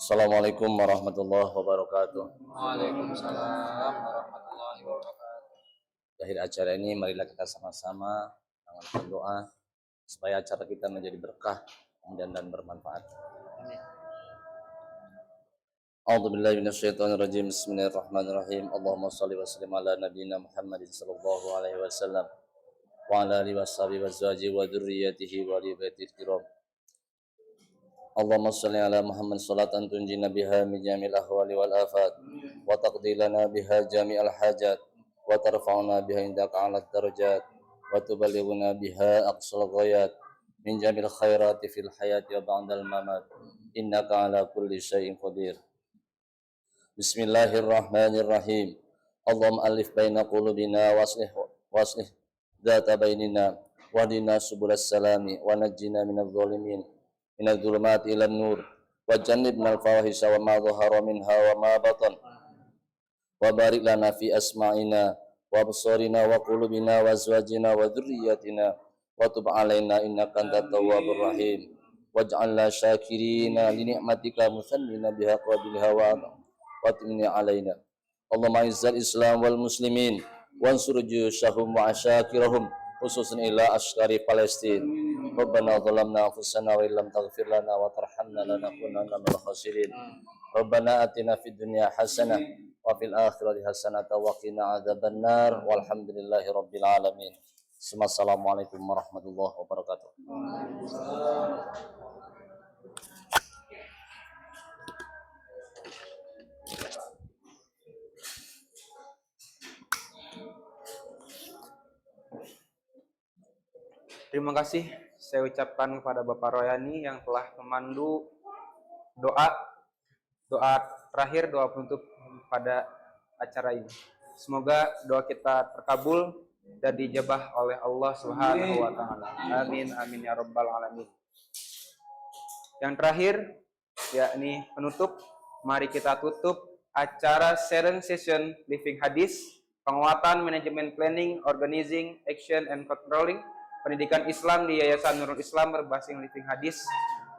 Assalamualaikum warahmatullahi wabarakatuh. Waalaikumsalam warahmatullahi wabarakatuh. Di akhir acara ini marilah kita sama-sama dengan berdoa supaya acara kita menjadi berkah dan bermanfaat. A'udzubillahi minasyaitonirrajim. Bismillahirrahmanirrahim. Allahumma shalli wa sallim ala nabiyyina Muhammadin sallallahu alaihi wasallam wa ala alihi washabihi wazwajihi wa dzurriyyatihi wa li baitil kiram. Allahumma shalli ala Muhammad salatan tunjina biha min jamil ahwali wal afat wa taqdi lana biha jami'al hajat wa tarfa'una biha indaka 'alad darajat wa tuballighuna biha aqsal ghayat min jamil khairati fil hayati wa ba'dal mamat innaka 'ala kulli syai'in qadir. Bismillahirrahmanirrahim. Allahumma alif baina qulubina waslih dzata bainina wahdina subulas salami wa najjina minadh dhalimin minadh dhulumati ilan nur wa jannibnal fawahisha wa ma dhahara minha wa ma batan wa barik lana fi asma'ina wa absarina wa qulubina wa azwajina wa dhurriyyatina wa tub alaina innaka antat tawwabur rahim waj'alna syakirina li ni'matika musannina biha qabilha wa timni alaina. Allahumma izzal islam wal muslimin wansur jushahum wa asyakirahum khususan ila askari Palestin. Rabbana zalamna anfusana wa illam taghfir lana wa tarhamna lanakunanna minal khasirin. Rabbana atina fid dunya hasanah wa fil akhirati hasanah wa qina adzabannar walhamdulillahi rabbil alamin. Assalamualaikum warahmatullahi wabarakatuh. Terima kasih saya ucapkan kepada Bapak Royani yang telah memandu doa terakhir, doa penutup pada acara ini. Semoga doa kita terkabul dan dijabah oleh Allah Subhanahu wa taala. Amin amin ya rabbal alamin. Yang terakhir yakni penutup, mari kita tutup acara sharing session Living Hadis, penguatan manajemen planning, organizing, action and controlling pendidikan Islam di Yayasan Nurul Islam berbahasa Living Hadis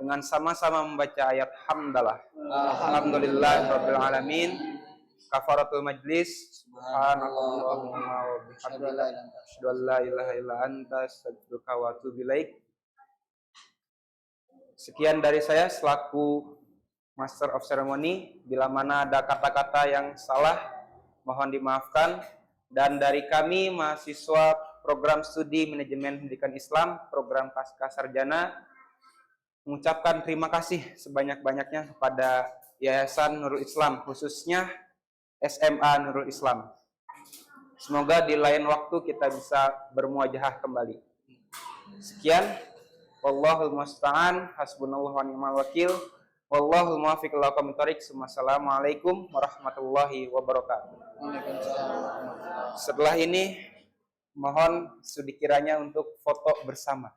dengan sama-sama membaca ayat hamdalah. Alhamdulillahirabbil alamin. Kafaratul majlis. Subhanallahumma wa bihamdika asyhadu an la ilaha illa anta astaghfiruka wa atubu ilaik. Sekian dari saya selaku Master of Ceremony. Bila mana ada kata-kata yang salah mohon dimaafkan. Dan dari kami mahasiswa Program Studi Manajemen Pendidikan Islam, Program Pasca Sarjana, mengucapkan terima kasih sebanyak-banyaknya kepada Yayasan Nurul Islam, khususnya SMA Nurul Islam. Semoga di lain waktu kita bisa bermuajahah kembali. Sekian, wallahul musta'an, hasbunallahu wa ni'mal wakil, wallahul muwaffiq ila aqwamit thoriq. Assalamualaikum warahmatullahi wabarakatuh. Setelah ini mohon sedikiranya untuk foto bersama.